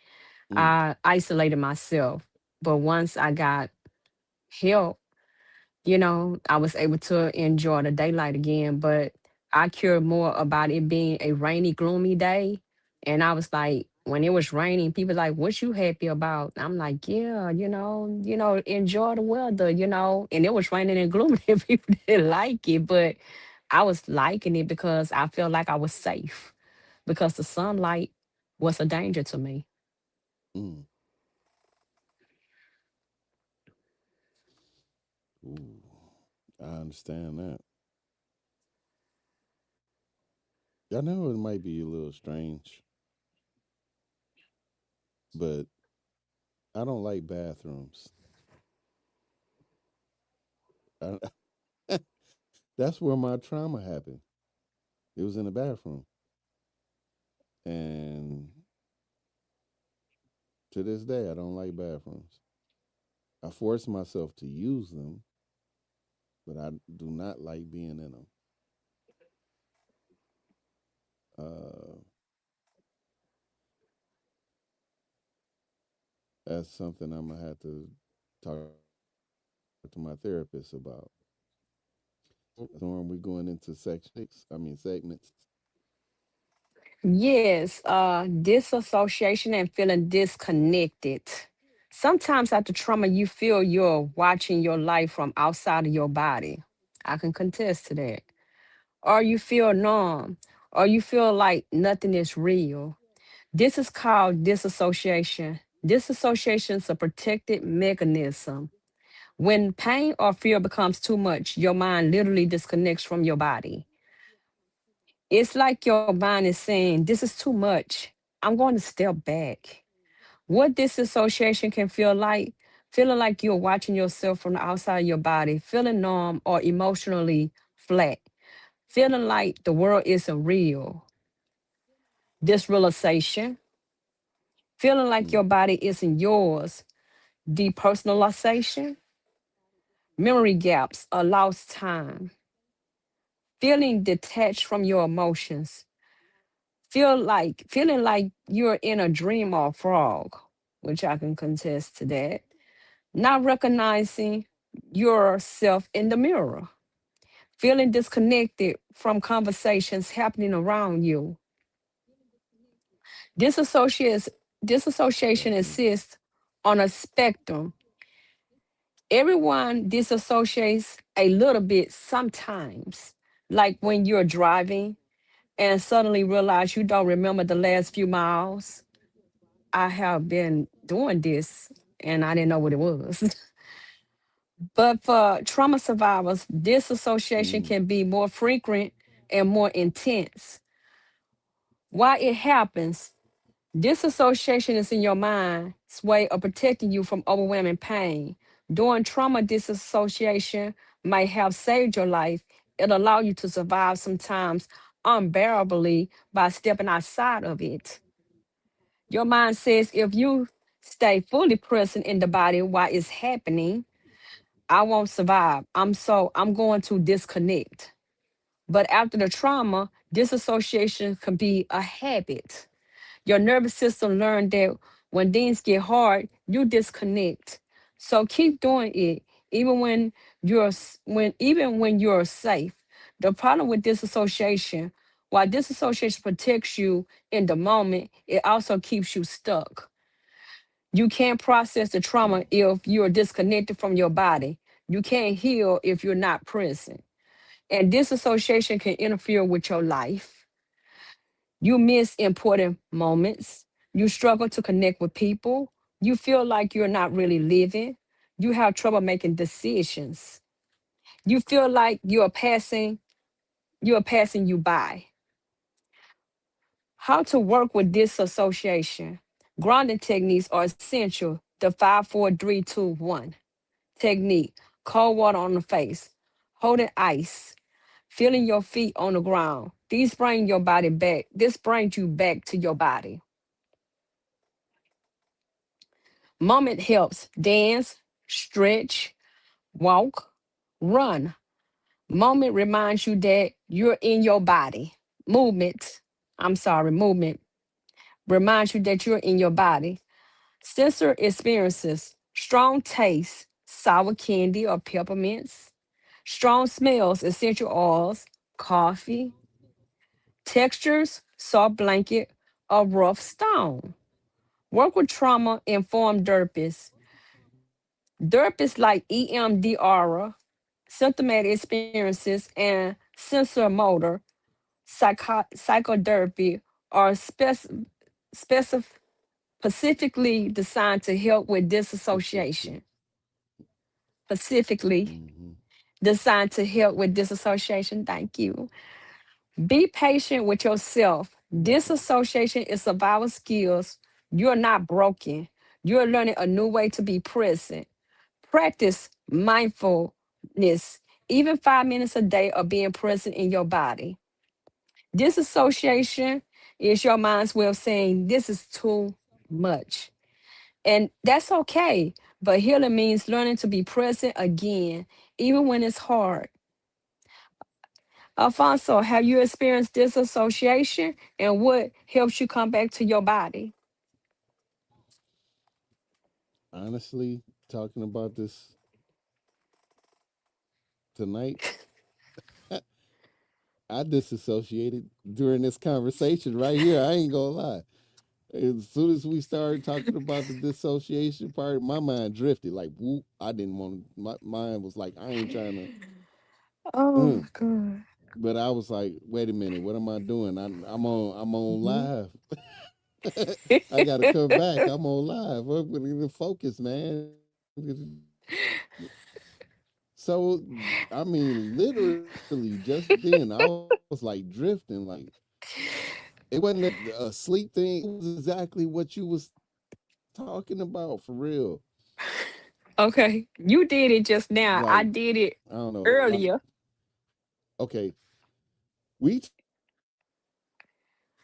Mm, I isolated myself. But once I got help, I was able to enjoy the daylight again. But I cared more about it being a rainy, gloomy day. And I was like, when it was raining, people like, what you happy about? I'm like, yeah, enjoy the weather. And it was raining and gloomy and people didn't like it. But I was liking it because I felt like I was safe because the sunlight was a danger to me. mm. Ooh, I understand that. I know it might be a little strange, but I don't like bathrooms. I, that's where my trauma happened. It was in the bathroom. And to this day, I don't like bathrooms. I force myself to use them, but I do not like being in them. Uh, that's something I'm gonna have to talk to my therapist about. Storm, we going into segments. Yes, disassociation and feeling disconnected. Sometimes after trauma, you feel you're watching your life from outside of your body. I can contest to that. Or you feel numb, or you feel like nothing is real. This is called disassociation. Disassociation is a protected mechanism. When pain or fear becomes too much, your mind literally disconnects from your body. It's like your mind is saying, this is too much. I'm going to step back. What disassociation can feel like, feeling like you're watching yourself from the outside of your body, feeling numb or emotionally flat, feeling like the world isn't real. This realization, feeling like Mm, your body isn't yours. Depersonalization, memory gaps, a lost time, feeling detached from your emotions, feeling like you're in a dream or a frog. which I can contest to that. Not recognizing yourself in the mirror, feeling disconnected from conversations happening around you. Disassociates, disassociation Definitely. exists on a spectrum. Everyone disassociates a little bit sometimes, like when you're driving and suddenly realize you don't remember the last few miles. I have been doing this and I didn't know what it was. But for trauma survivors, disassociation Mm. can be more frequent and more intense. Why it happens? Disassociation is in your mind's way of protecting you from overwhelming pain. During trauma, disassociation might have saved your life. It allow you to survive sometimes unbearably by stepping outside of it. Your mind says if you stay fully present in the body while it's happening, I won't survive. I'm going to disconnect. But after the trauma, disassociation can be a habit. Your nervous system learned that when things get hard, you disconnect. So keep doing it, even when even when you're safe. The problem with disassociation, while disassociation protects you in the moment, it also keeps you stuck. You can't process the trauma if you're disconnected from your body. You can't heal if you're not present. And disassociation can interfere with your life. You miss important moments. You struggle to connect with people. You feel like you're not really living. You have trouble making decisions. You feel like you are passing you by. How to work with disassociation. Grounding techniques are essential. The 5, 4, 3, 2, 1 technique. Cold water on the face. Holding ice. Feeling your feet on the ground. These bring your body back. This brings you back to your body. Moment helps dance, stretch, walk, run. Moment reminds you that you're in your body. Movement reminds you that you're in your body. Sensor experiences, strong taste, sour candy or peppermints, strong smells, essential oils, coffee, textures, soft blanket, or rough stone. Work with trauma informed therapists. Therapists like EMDR, symptomatic experiences, and sensor motor psychotherapy are specif- specifically designed to help with Specifically. disassociation. Specifically Hmm. designed to help with disassociation. Thank you. Be patient with yourself. Welcome. Disassociation is survival skills. You're not broken. You're learning a new way to be present. Practice mindfulness, even 5 minutes a day of being present in your body. Disassociation is your mind's way of saying, this is too much. And that's okay. But healing means learning to be present again, even when it's hard. Alfonso, have you experienced disassociation and what helps you come back to your body? Honestly, talking about this tonight, I disassociated during this conversation right here. I ain't gonna lie. As soon as we started talking about the dissociation part, my mind drifted. Like, whoop, I didn't want to. My mind was like, I ain't trying to. Oh, Mm. God. But I was like, wait a minute, what am I doing? I'm on Mhm. live. I gotta come back. I'm on live. I'm gonna focus, man. So I mean, literally, just then I was like drifting. Like it wasn't a sleep thing. It was exactly what you was talking about for real. Okay. You did it just now. Like I did it I don't know. earlier. Okay, we talking about some serious stuff here.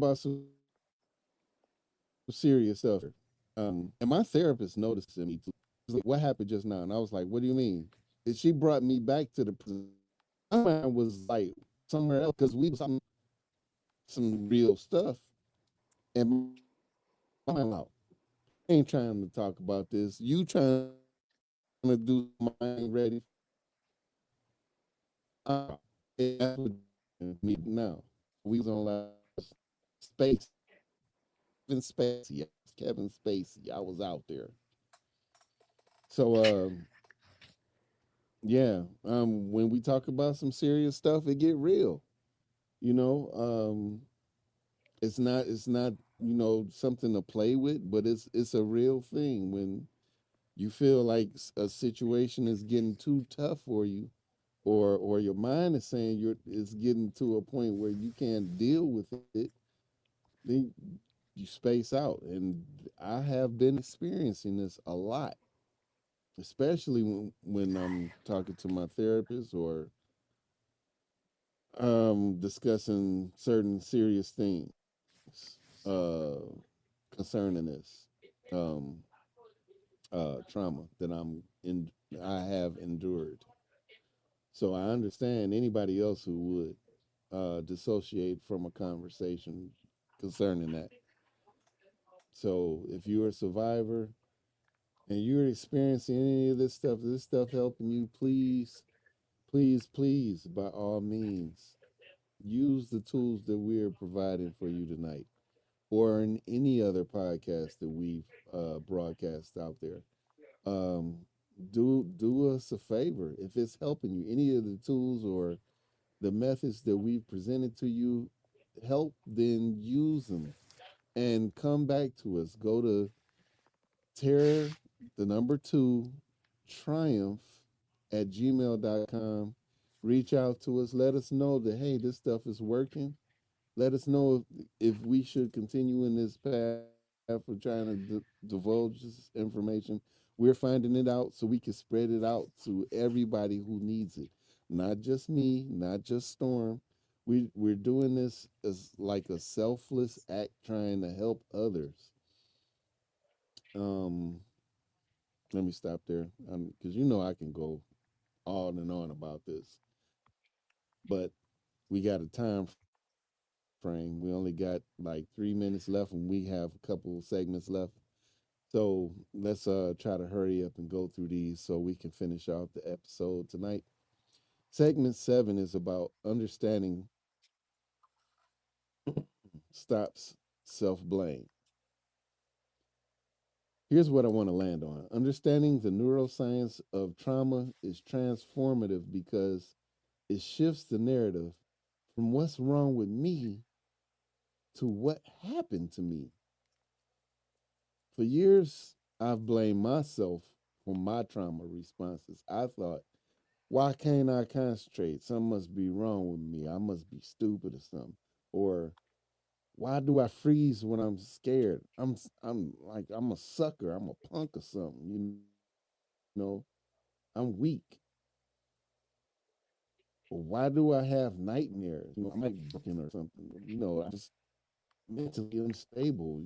And my therapist noticed in me too. And my therapist noticed in me too. She was like, "What happened just now?" And I was like, "What do you mean?" And she brought me back to the present. My mind was like somewhere else because we was talking some real stuff, and my mind went out. ain't trying to talk about this. You trying to do something I ain't ready for. And that's what you're doing with me now. We was on last Spacey. Kevin Spacey. Yes, Kevin Spacey. I was out there. So yeah, when we talk about some serious stuff, it get real. You know, it's not something to play with, but it's a real thing when you feel like a situation is getting too tough for you, or your mind is saying it's getting to a point where you can't deal with it, then you space out. And I have been experiencing this a lot, especially when I'm talking to my therapist or discussing certain serious things concerning this um, trauma that I have endured. So I understand anybody else who would dissociate from a conversation concerning that. So if you're a survivor and you're experiencing any of this stuff helping you, please, please, please, by all means, use the tools that we're providing for you tonight or in any other podcast that we've broadcast out there. Um, do us a favor if it's helping you. Any of the tools or the methods that we've presented to you help, then use them and come back to us. Go to terror, the number two, triumph at gmail.com. Reach out to us. Let us know that, hey, this stuff is working. Let us know if we should continue in this path of trying to divulge this information. We're finding it out so we can spread it out to everybody who needs it. Not just me, not just Storm. We're doing this as like a selfless act trying to help others. Um, Let me stop there because I can go on and on about this, but we got a time frame. We only got like 3 minutes left, and we have a couple segments left. So let's try to hurry up and go through these so we can finish off the episode tonight. Segment 7 is about understanding stops self blame. Here's what I want to land on. Understanding the neuroscience of trauma is transformative because it shifts the narrative from what's wrong with me to what happened to me. For years, I've blamed myself for my trauma responses. I thought, why can't I concentrate? Something must be wrong with me. I must be stupid or something. Or why do I freeze when I'm scared? I'm like I'm a sucker. I'm a punk or something. I'm weak. Or why do I have nightmares? I might be broken or something. I'm just mentally unstable.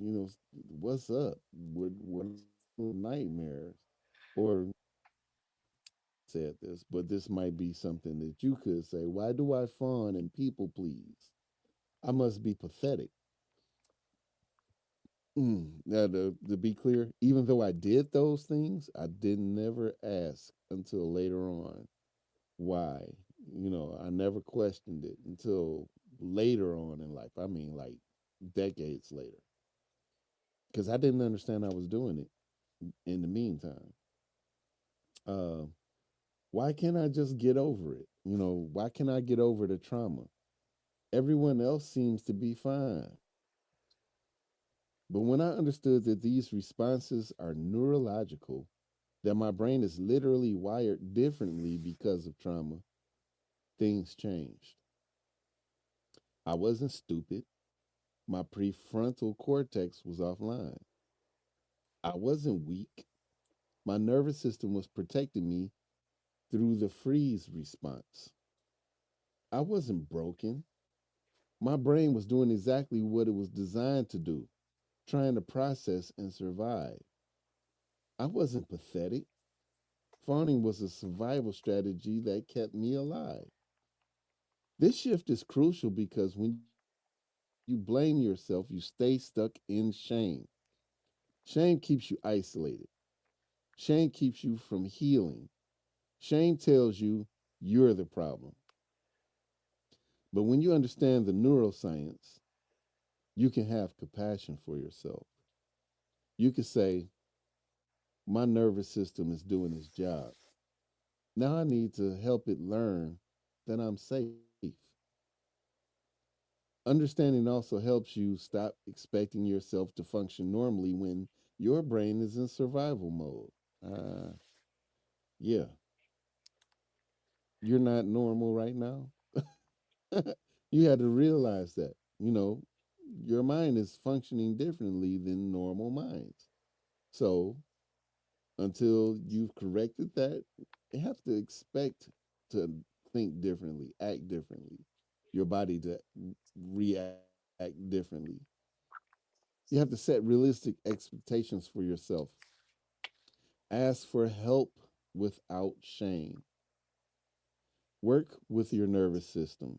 What's up? What are nightmares? Or said this, but this might be something that you could say. Why do I fawn and people please? I must be pathetic. Now, to be clear, even though I did those things, I did never ask until later on why. I never questioned it until later on in life. I mean, like decades later, because I didn't understand I was doing it in the meantime. Uh, why can't I just get over it? Why can't I get over the trauma? Everyone else seems to be fine. But when I understood that these responses are neurological, that my brain is literally wired differently because of trauma, things changed. I wasn't stupid. My prefrontal cortex was offline. I wasn't weak. My nervous system was protecting me through the freeze response. I wasn't broken. My brain was doing exactly what it was designed to do, trying to process and survive. I wasn't pathetic. Fawning was a survival strategy that kept me alive. This shift is crucial because when you blame yourself, you stay stuck in shame. Shame keeps you isolated. Shame keeps you from healing. Shame tells you you're the problem. But when you understand the neuroscience, you can have compassion for yourself. You can say, my nervous system is doing its job. Now I need to help it learn that I'm safe. Understanding also helps you stop expecting yourself to function normally when your brain is in survival mode. Uh, yeah, you're not normal right now. You had to realize that, you know, your mind is functioning differently than normal minds. So until you've corrected that, you have to expect to think differently, act differently, your body to react differently. You have to set realistic expectations for yourself. Ask for help without shame. Work with your nervous system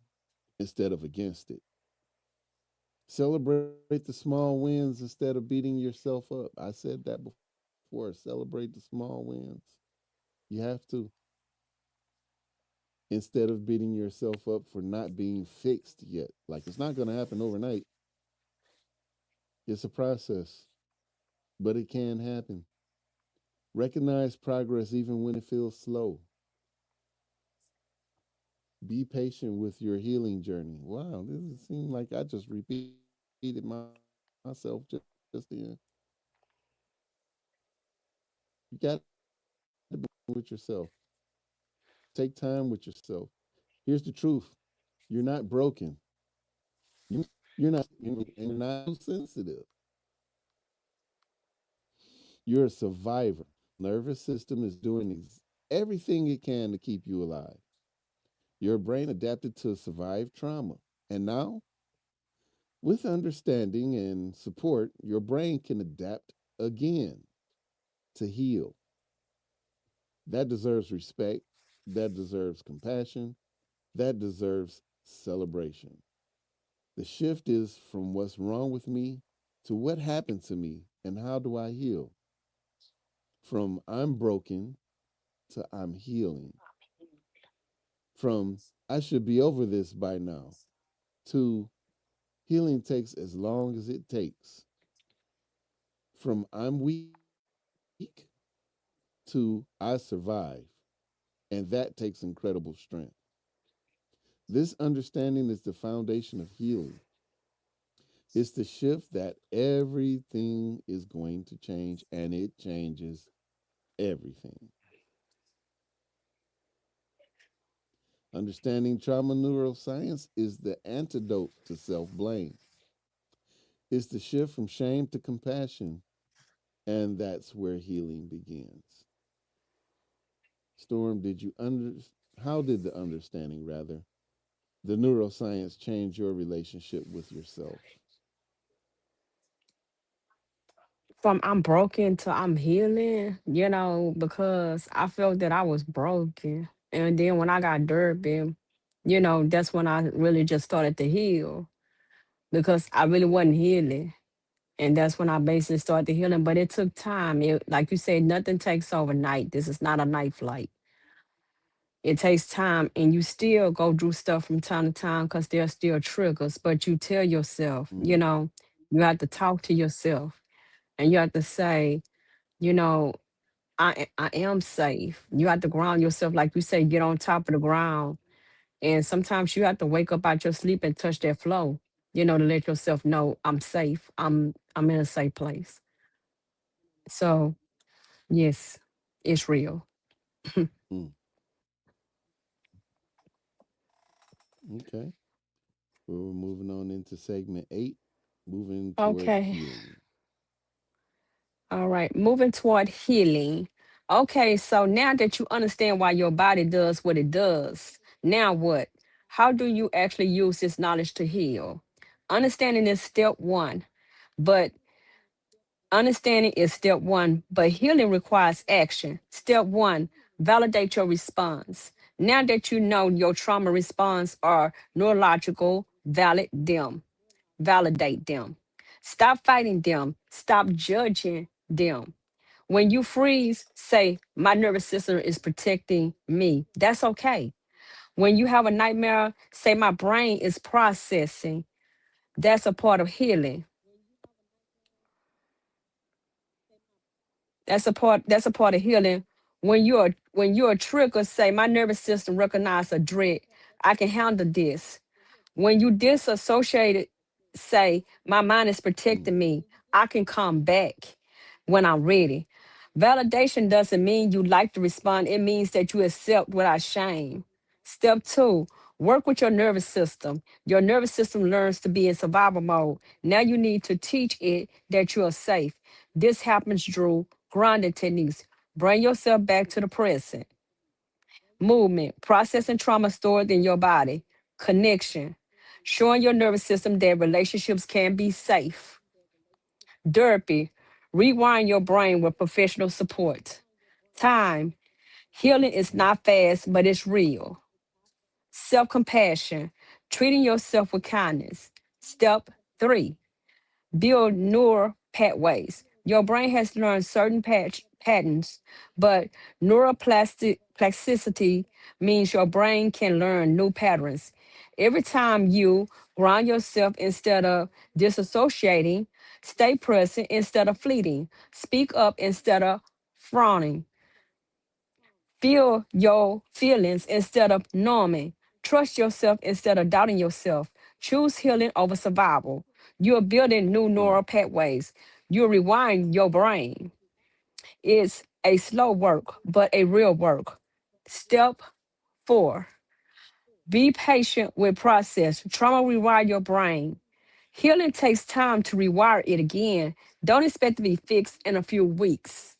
instead of against it. Celebrate the small wins instead of beating yourself up. I said that before. Celebrate the small wins. You have to, instead of beating yourself up for not being fixed yet. Like it's not going to happen overnight. It's a process, but it can happen. Recognize progress even when it feels slow. Be patient with your healing journey. Wow, this seems like I just repeated myself just then. You got to be patient with yourself. Take time with yourself. Here's the truth: you're not broken. You're not, and you're not too sensitive. You're a survivor. Nervous system is doing everything it can to keep you alive. Your brain adapted to survive trauma. And now, with understanding and support, your brain can adapt again to heal. That deserves respect. That deserves compassion. That deserves celebration. The shift is from what's wrong with me to what happened to me and how do I heal? From I'm broken to I'm healing. From I should be over this by now to healing takes as long as it takes. From I'm weak to I survive. And that takes incredible strength. This understanding is the foundation of healing. It's the shift that everything is going to change and it changes everything. Understanding trauma neuroscience is the antidote to self blame. It's the shift from shame to compassion, and that's where healing begins. Storm, did you under how did the understanding rather the neuroscience change your relationship with yourself? From I'm broken to I'm healing, because I felt that I was broken. And then when I got derpy, that's when I really just started to heal because I really wasn't healing. And that's when I basically started healing. But it took time. Like you said, nothing takes overnight. This is not a night flight. It takes time, and you still go through stuff from time to time because there are still triggers. But you tell yourself, Mm, you have to talk to yourself and you have to say, you know, I am safe. You have to ground yourself, like you say, get on top of the ground. And sometimes you have to wake up out your sleep and touch that flow, to let yourself know I'm safe. I'm in a safe place. So yes, it's real. mm, okay. Well, we're moving on into segment 8, moving toward Okay. healing. All right. Moving toward healing. Okay, so now that you understand why your body does what it does, now what? How do you actually use this knowledge to heal? Understanding is step one, but understanding is step one, but healing requires action. Step one, validate your response. Now that you know your trauma response are neurological, validate them. Stop fighting them. Stop judging them. When you freeze, say, my nervous system is protecting me. That's okay. When you have a nightmare, say, my brain is processing. That's a part of healing. That's a part of healing. When you're a trigger, say, my nervous system recognize a threat. I can handle this. When you disassociate it, say, my mind is Mm. protecting me. I can come back when I'm ready. Validation doesn't mean you like to respond, it means that you accept without shame. Step two, work with your nervous system. Your nervous system learns to be in survival mode. Now you need to teach it that you are safe. This happens through grounding techniques. Bring yourself back to the present. Movement, processing trauma stored in your body. Connection, showing your nervous system that relationships can be safe. Therapy, rewind your brain with professional support. Time, healing is not fast, but it's real. Self compassion, treating yourself with kindness. Step three, build neural pathways. Your brain has learned certain patterns, but neuroplasticity means your brain can learn new patterns. Every time you ground yourself instead of disassociating, stay present instead of fleeting, speak up instead of frowning, feel your feelings instead of numbing. Trust yourself instead of doubting yourself. Choose healing over survival. You're building new Mm. neural pathways. You're rewiring your brain. It's a slow work, but a real work. Step four, be patient with process. Trauma rewire your brain. Healing takes time to rewire it again. Don't expect to be fixed in a few weeks.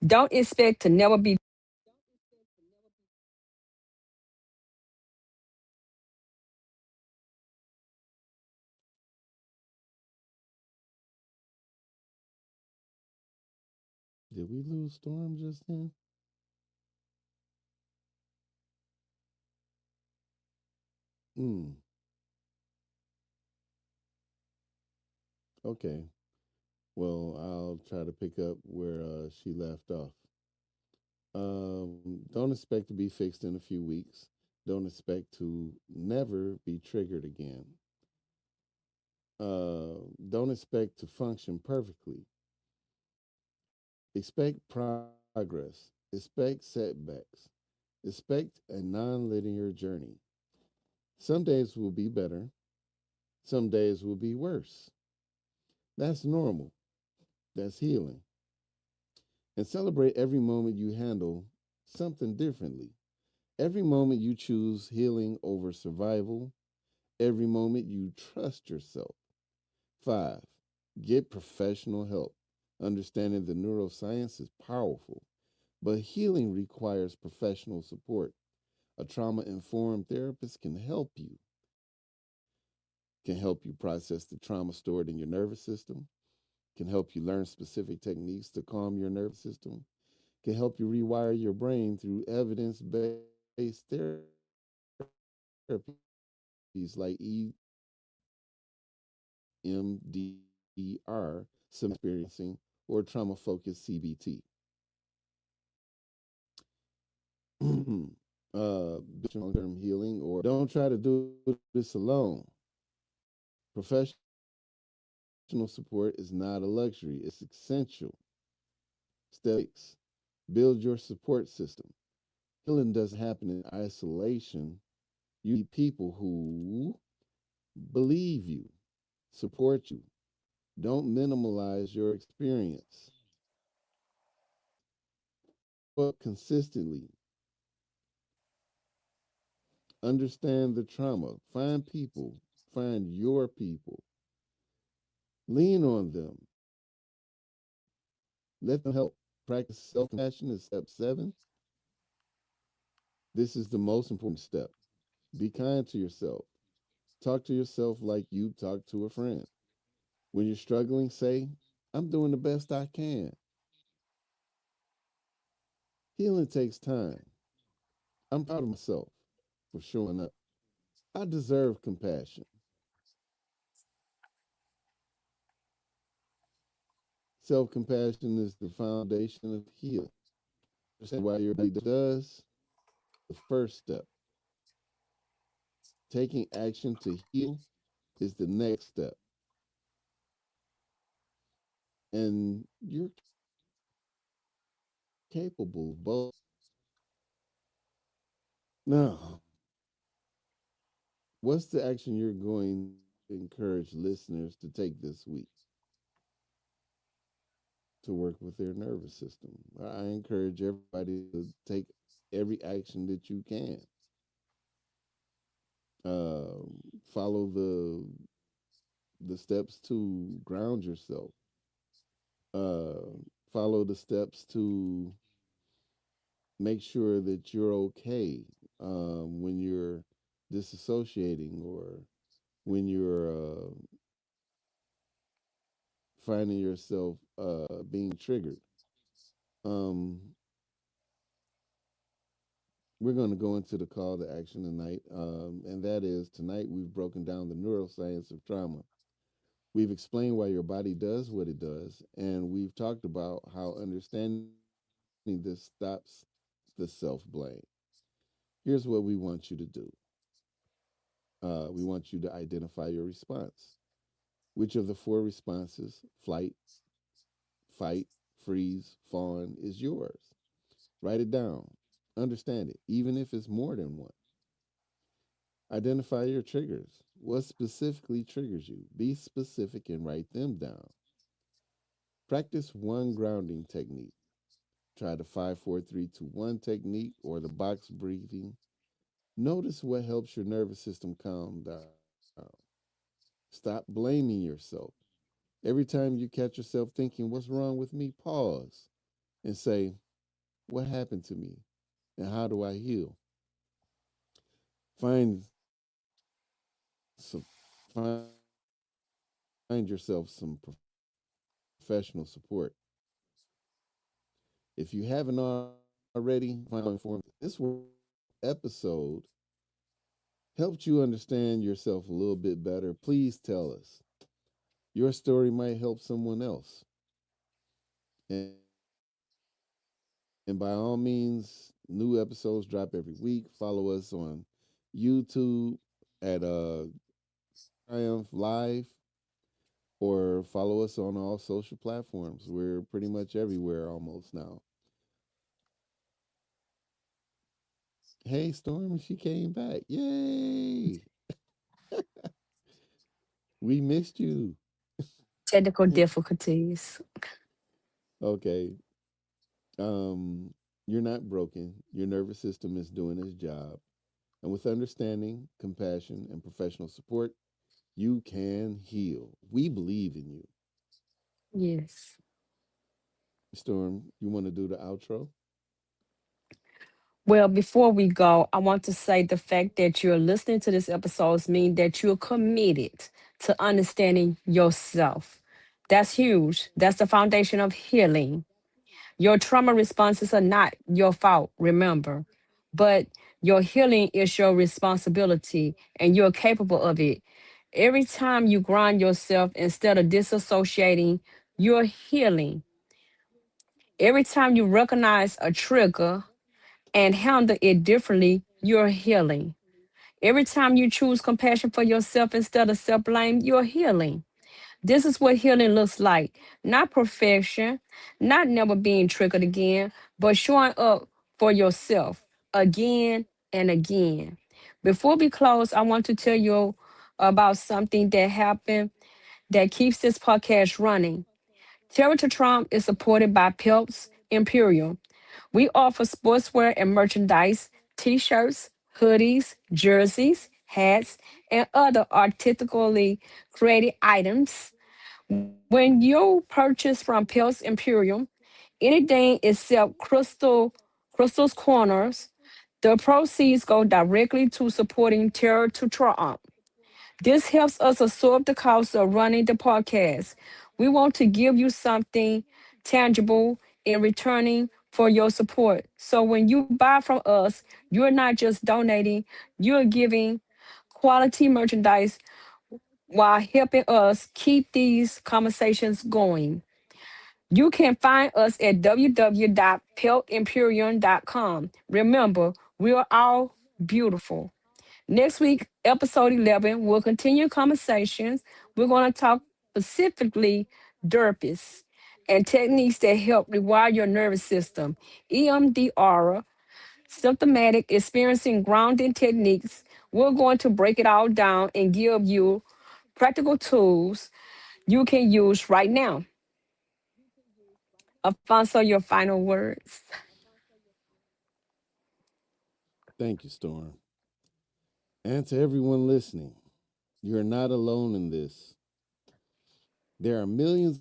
Don't expect to never be. Did we lose Storm just then? Mm. Okay. Well, I'll try to pick up where she left off. Don't expect to be fixed in a few weeks. Don't expect to never be triggered again. Don't expect to function perfectly. Expect progress. Expect setbacks. Expect a non-linear journey. Some days will be better. Some days will be worse. That's normal. That's healing. And celebrate every moment you handle something differently. Every moment you choose healing over survival. Every moment you trust yourself. Five, get professional help. Understanding the neuroscience is powerful, but healing requires professional support. A trauma informed therapist can help you process the trauma stored in your nervous system, can help you learn specific techniques to calm your nervous system, can help you rewire your brain through evidence based therapies like EMDR, experiencing, or trauma focused CBT. Long term healing, or don't try to do this alone. Professional support is not a luxury, it's essential. Step six, build your support system. Healing doesn't happen in isolation. You need people who believe you, support you, don't minimalize your experience, show up consistently, understand the trauma, find people, find your people, lean on them, let them help. Practice self compassion is step seven. This is the most important step. Be kind to yourself. Talk to yourself like you talk to a friend. When you're struggling, say, I'm doing the best I can. Healing takes time. I'm proud of myself for showing up. I deserve compassion. Self compassion is the foundation of healing. Understand why your body does the first step. Taking action to heal is the next step. And you're capable of both. Now, what's the action you're going to encourage listeners to take this week to work with their nervous system? I encourage everybody to take every action that you can. Follow the steps to ground yourself. Uh, Follow the steps to make sure that you're okay when you're disassociating or when you're finding yourself being triggered. Um, we're going to go into the call to action tonight, and that is tonight we've broken down the neuroscience of trauma. We've explained why your body does what it does, and we've talked about how understanding this stops the self blame. Here's what we want you to do. We want you to identify your response. Which of the four responses, flight, fight, freeze, fawn, is yours? Write it down. Understand it, even if it's more than one. Identify your triggers. What specifically triggers you? Be specific and write them down. Practice one grounding technique. Try the 5, 4, 3, 2, 1 technique or the box breathing. Notice what helps your nervous system calm down. Stop blaming yourself. Every time you catch yourself thinking, what's wrong with me? Pause and say, what happened to me? And how do I heal? Find some find yourself some professional support. If you haven't already, find informed this episode helped you understand yourself a little bit better. Please tell us. Your story might help someone else. And by all means, new episodes drop every week. Follow us on YouTube at Triumph Live or follow us on all social platforms. We're pretty much everywhere almost now. Hey, Storm, she came back. Yay! We missed you. Technical difficulties. Okay. Um, you're not broken. Your nervous system is doing its job. And with understanding, compassion, and professional support, you can heal. We believe in you. Yes. Storm, you want to do the outro? Well, before we go, I want to say the fact that you're listening to this episode means that you're committed to understanding yourself. That's huge. That's the foundation of healing. Your trauma responses are not your fault, remember, but your healing is your responsibility and you're capable of it. Every time you ground yourself instead of disassociating, you're healing. Every time you recognize a trigger and handle it differently, you're healing. Every time you choose compassion for yourself instead of self blame, you're healing. This is what healing looks like. Not perfection, not never being triggered again, but showing up for yourself again and again. Before we close, I want to tell you about something that happened that keeps this podcast running. Terror to Trump is supported by Pelps Imperial. We offer sportswear and merchandise, t-shirts, hoodies, jerseys, hats, and other artistically created items. When you purchase from Pels Imperium, anything except Crystal's Corners, the proceeds go directly to supporting Terror to Trump. This helps us absorb the cost of running the podcast. We want to give you something tangible in returning for your support. So when you buy from us, you're not just donating, you're giving quality merchandise while helping us keep these conversations going. You can find us at www.peltimperium.com. Remember, we are all beautiful. Next week, episode 11, we'll continue conversations. We're going to talk specifically derpies and techniques that help rewire your nervous system. EMDR, symptomatic experiencing grounding techniques. We're going to break it all down and give you practical tools you can use right now. Alfonso, your final words. Thank you, Storm. And to everyone listening, you're not alone in this. There are millions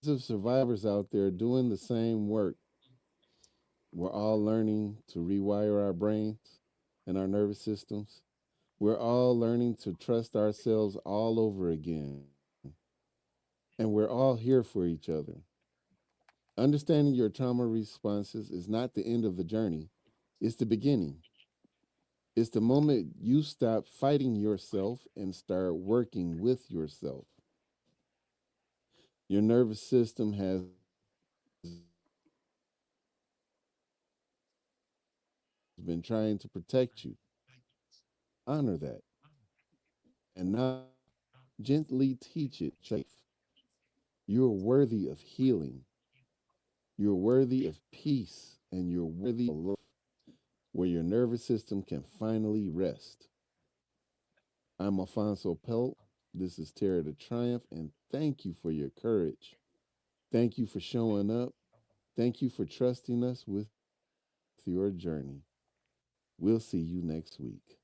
of survivors out there doing the same work. We're all learning to rewire our brains and our nervous systems. We're all learning to trust ourselves all over again. And we're all here for each other. Understanding your trauma responses is not the end of the journey, it's the beginning. It's the moment you stop fighting yourself and start working with yourself. Your nervous system has been trying to protect you, honor that, and now gently teach it that it's safe. You're worthy of healing, you're worthy of peace, and you're worthy of a life where your nervous system can finally rest. I'm Alfonso Pelt. This is Terror to Triumph, and thank you for your courage. Thank you for showing up. Thank you for trusting us with your journey. We'll see you next week.